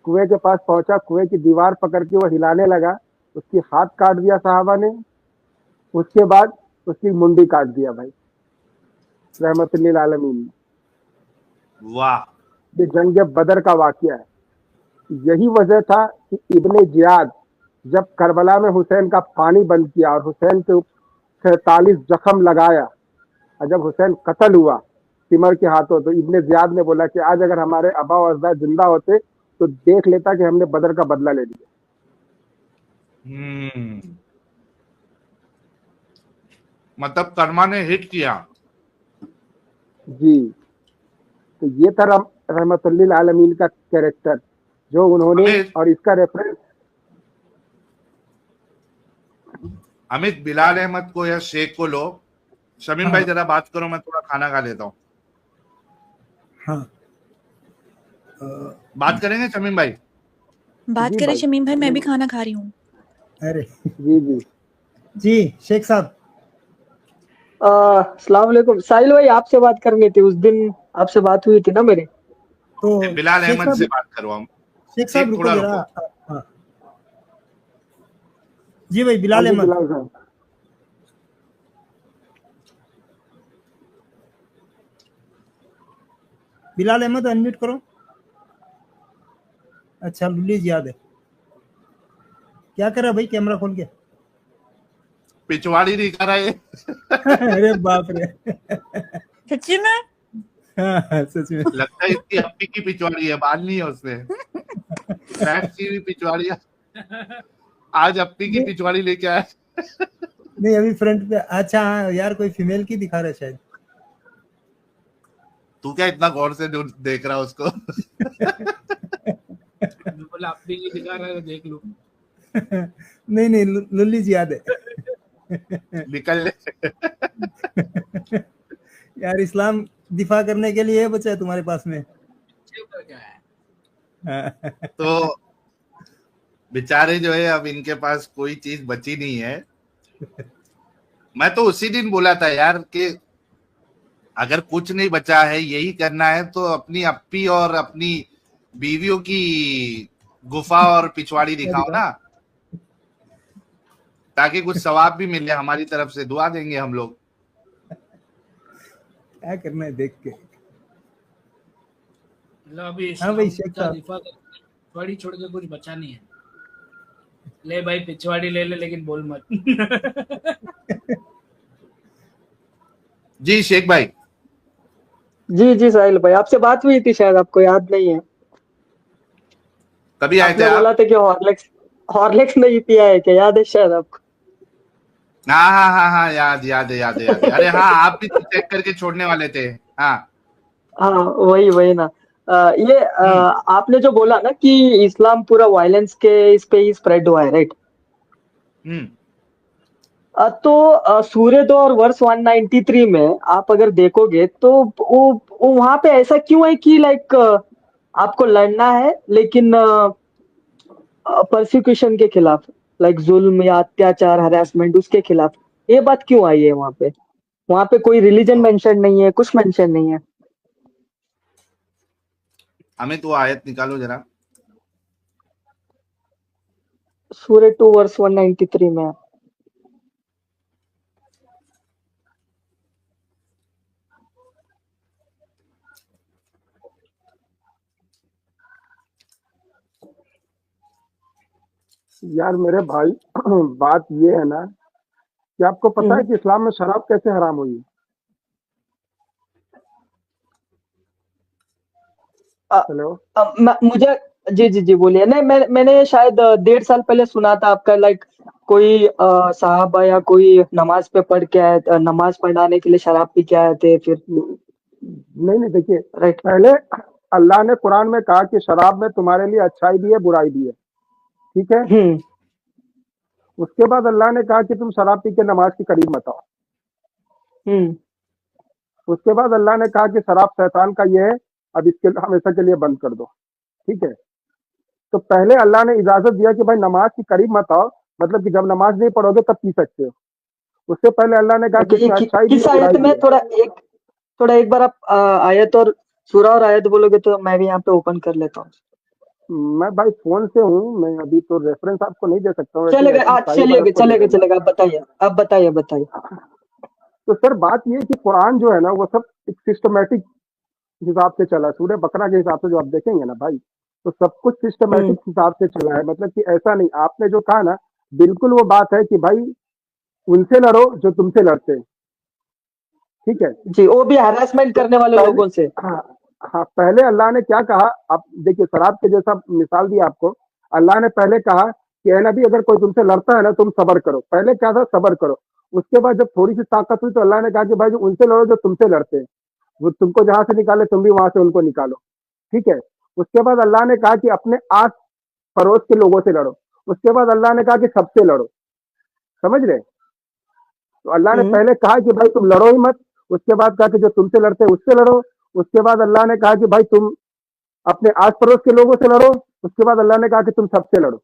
Speaker 5: कुएं के पास पहुंचा, कुएं की दीवार पकड़ के वो हिलाने लगा, उसकी हाथ काट दिया साहबा ने, उसके बाद उसकी मुंडी काट दिया भाई रहमतुल्लिल आलमीन ने।
Speaker 2: वाह।
Speaker 5: ये जंग बदर का वाकया है। यही वजह था कि इब्ने जियाद जब करबला में हुसैन का पानी बंद किया और हुसैन के 47 जख्म लगाया और जब हुसैन कत्ल हुआ सिमर के हाथों, तो इब्ने जियाद ने बोला कि आज अगर हमारे अबा और अजदाद जिंदा होते तो देख लेता कि हमने बदर का बदला ले लिया।
Speaker 2: मतलब कर्मा ने हिट किया।
Speaker 5: जी, तो ये था रहमतुल्लिल आलमीन का कैरेक्टर जो उन्होंने,
Speaker 2: अमित,
Speaker 5: और इसका रेफरेंस
Speaker 2: अमित बिलाल अहमद को या शेख को लो। शमीम भाई जरा बात करो, मैं थोड़ा खाना खा लेता हूँ।
Speaker 4: हाँ
Speaker 2: बात करेंगे शमीम भाई?
Speaker 3: बात
Speaker 5: जी
Speaker 3: करें
Speaker 5: भाई।
Speaker 3: शमीम भाई, मैं भी खाना खा रही हूँ।
Speaker 4: अरे
Speaker 5: जी जी
Speaker 4: जी शेख साहब,
Speaker 6: अस्सलाम वालेकुम। साहिल भाई आपसे बात करनी थी, उस दिन आपसे बात हुई थी ना मेरी।
Speaker 4: तो
Speaker 2: बिलाल
Speaker 4: शेख
Speaker 2: अहमद से
Speaker 4: साहब,
Speaker 2: बात करो हम।
Speaker 4: शेख साहब
Speaker 2: एक
Speaker 4: रुको
Speaker 2: थोड़ा
Speaker 4: जरा।
Speaker 2: रुको।
Speaker 4: हाँ जी भाई,
Speaker 5: हाँ
Speaker 4: बिलाल
Speaker 5: जी,
Speaker 4: अहमद।
Speaker 5: बिलाल साहब।
Speaker 4: बिलाल अहमद अनम्यूट करो। अच्छा, लुल्ली जियाद है। क्या कर रहा है भाई कैमरा खोल के?
Speaker 2: पिछवाड़ी दिखा रहा है।
Speaker 4: अरे बाप रे।
Speaker 3: सच्ची में?
Speaker 4: हाँ, सच में।
Speaker 2: लगता है इसकी अप्पी की पिछवाड़ी है, बाल नहीं है उसने। फ्लैट की भी पिछवाड़ी है। आज अप्पी की पिछवाड़ी लेके आया।
Speaker 4: नहीं, अभी फ्रंट पे। अच्छा हाँ यार, कोई फीमेल की दिखा रहा है शायद।
Speaker 2: तू क्या इतना गौर से देख रहा है उसको?
Speaker 7: बोला अप्पी की दिखा रहा है, देख लो।
Speaker 4: नहीं नहीं, लुल्ली जियाद है।
Speaker 2: निकल ले।
Speaker 4: यार, इस्लाम दिफा करने के लिए बचा है तुम्हारे पास में।
Speaker 7: क्या है?
Speaker 4: हाँ।
Speaker 2: तो बेचारे जो है, अब इनके पास कोई चीज बची नहीं है। मैं तो उसी दिन बोला था यार कि अगर कुछ नहीं बचा है, यही करना है तो अपनी अप्पी और अपनी बीवियों की गुफा और पिछवाड़ी दिखाओ ना, ताकि कुछ सवाब भी मिले। हमारी तरफ से दुआ देंगे हम लोग।
Speaker 4: क्या करना है देख के।
Speaker 7: मतलब अभी
Speaker 4: हाँ भाई,
Speaker 7: इस्लाम
Speaker 4: शेख
Speaker 7: का
Speaker 4: साहब।
Speaker 7: दिफा करके पिछवाड़ी छोड़ के कुछ बचा नहीं है। ले भाई पिछवाड़ी ले ले, लेकिन बोल मत।
Speaker 2: जी शेख भाई।
Speaker 6: जी जी साहिल भाई, आपसे बात हुई थी, शायद आपको याद नहीं है।
Speaker 2: कभी आए थे
Speaker 6: आपने बोला
Speaker 2: आप?
Speaker 6: था कि हॉर्लिक्स नहीं पिया है क्या, याद है शायद आपको?
Speaker 2: हाँ हाँ हाँ हाँ, याद याद है याद है याद है। अरे हाँ, आप भी चेक करके छोड़ने वाले थे। हाँ
Speaker 6: हाँ, वही ना। ये आपने जो बोला ना कि इस्लाम पूरा वायलेंस के इस पे ही स्प्रेड हुआ है, राइट? तो सूर्य 2 और वर्स 193 में आप अगर देखोगे तो वो वहां पे ऐसा क्यों है कि लाइक आपको लड़ना है, लेकिन परसिक्यूशन के खिलाफ, लाइक जुल्म या अत्याचार, हरासमेंट, उसके खिलाफ ये बात क्यों आई है वहां पे? वहां पे कोई रिलीजन मेंशन नहीं है, कुछ मेंशन नहीं है।
Speaker 2: हमें तो आयत निकालो जरा।
Speaker 6: सूर्य 2 वर्स 193 में।
Speaker 5: यार मेरे भाई, बात ये है ना कि आपको पता है कि इस्लाम में शराब कैसे हराम हुई है? हेलो।
Speaker 6: मुझे जी जी जी बोलिए। नहीं, मैंने शायद 1.5 साल पहले सुना था आपका, लाइक कोई साहबा या कोई नमाज पे पढ़ के आए, नमाज पढ़ाने के लिए शराब पी के आए थे फिर।
Speaker 5: नहीं देखिए,
Speaker 6: राइट।
Speaker 5: पहले अल्लाह ने कुरान में कहा कि शराब में तुम्हारे लिए अच्छाई भी है, बुराई भी है, ठीक है। उसके बाद अल्लाह ने कहा कि तुम शराब पी के नमाज के करीब मत आओ। उसके बाद अल्लाह ने कहा कि शराब शैतान का ये है, अब इसके हमेशा के लिए बंद कर दो, ठीक है। तो पहले अल्लाह ने इजाजत दिया कि भाई नमाज के करीब मत आओ, मतलब कि जब नमाज नहीं पढ़ोगे तब पी सकते हो। उससे पहले अल्लाह ने कहा कि इसमें अच्छाई भी
Speaker 6: किस
Speaker 5: है,
Speaker 6: आयत
Speaker 5: बुराई
Speaker 6: में?
Speaker 5: भी है।
Speaker 6: थोड़ा एक बार आप आयत और सूरा और आयत बोलोगे तो मैं भी यहाँ पे ओपन कर लेता हूँ।
Speaker 5: मैं भाई फोन से हूँ, मैं अभी तो रेफरेंस आपको नहीं दे सकता हूँ,
Speaker 6: चलेगा,
Speaker 5: ऐसी सारी
Speaker 6: चलेगा
Speaker 5: बात को
Speaker 6: चलेगा
Speaker 5: दे
Speaker 6: चलेगा, आप बताइए।
Speaker 5: तो सर बात ये है कि कुरान जो है ना वो सब एक सिस्टमेटिक हिसाब से चला, सूर्य बकरा के हिसाब से जो आप देखेंगे ना भाई, तो सब कुछ सिस्टमेटिक हिसाब से चला है। मतलब कि ऐसा नहीं, आपने जो कहा ना बिल्कुल वो बात है कि भाई उनसे लड़ो जो तुमसे लड़ते हैं, ठीक है।
Speaker 6: जी, वो भी हरासमेंट करने वाले
Speaker 5: पहले
Speaker 6: लोगों से।
Speaker 5: हाँ हाँ, पहले अल्लाह ने क्या कहा, आप देखिए शराब के जैसा मिसाल दिया आपको। अल्लाह ने पहले कहा कि है नबी अगर कोई तुमसे लड़ता है ना तुम सबर करो। पहले क्या था, सबर करो। उसके बाद जब थोड़ी सी ताकत हुई तो अल्लाह ने कहा कि भाई जो उनसे लड़ो जो तुमसे लड़ते हैं, वो तुमको जहां से निकाले तुम भी वहां से उनको निकालो, ठीक है। उसके बाद अल्लाह ने कहा कि अपने आस पड़ोस के लोगों से लड़ो। उसके बाद अल्लाह ने कहा कि सबसे लड़ो, समझ रहे। तो अल्लाह ने पहले कहा कि भाई तुम लड़ो ही मत, उसके बाद कहा कि जो तुमसे लड़ते हैं उससे लड़ो। उसके बाद अल्लाह ने कहा कि भाई तुम अपने आस पड़ोस के लोगों से लड़ो। उसके बाद अल्लाह ने कहा कि तुम सबसे लड़ो।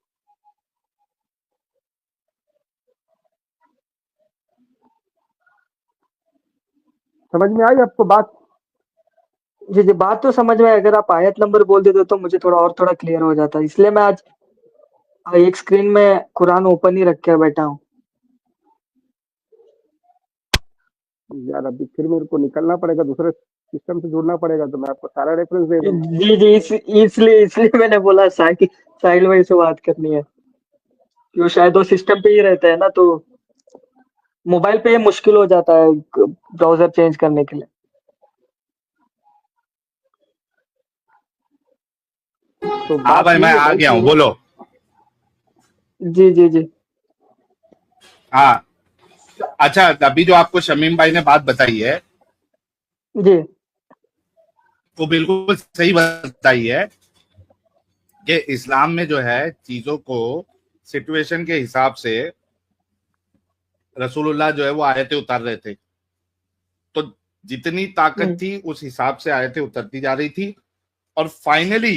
Speaker 5: समझ में आई आपको बात?
Speaker 6: जी जी, बात तो समझ में। अगर आप आयत नंबर बोल देते तो मुझे थोड़ा क्लियर हो जाता, इसलिए मैं आज एक स्क्रीन में कुरान ओपन ही रख के बैठा हूँ।
Speaker 5: यार अभी फिर मेरे को निकलना पड़ेगा, दूसरे सिस्टम से जुड़ना पड़ेगा, तो मैं आपको सारा रेफरेंस दे दूंगा।
Speaker 6: जी जी, इसलिए मैंने बोला साइड में से बात करनी है, क्यों शायद वो सिस्टम पे ही रहता है ना, तो मोबाइल पे ये मुश्किल हो जाता है ब्राउजर चेंज करने के लिए।
Speaker 5: तो
Speaker 2: हाँ
Speaker 5: बात
Speaker 2: भाई,
Speaker 5: ये
Speaker 2: मैं
Speaker 5: है
Speaker 2: आ
Speaker 5: भाई
Speaker 2: गया
Speaker 5: कि
Speaker 2: हूँ, बोलो।
Speaker 6: जी जी जी
Speaker 2: हाँ, अच्छा, अभी जो आपको शमीम भाई ने बात बताई है
Speaker 6: जी
Speaker 2: वो बिल्कुल सही बताई है कि इस्लाम में जो है चीजों को सिचुएशन के हिसाब से रसूलुल्लाह जो है वो आयतें उतार रहे थे। तो जितनी ताकत थी उस हिसाब से आयतें उतरती जा रही थी और फाइनली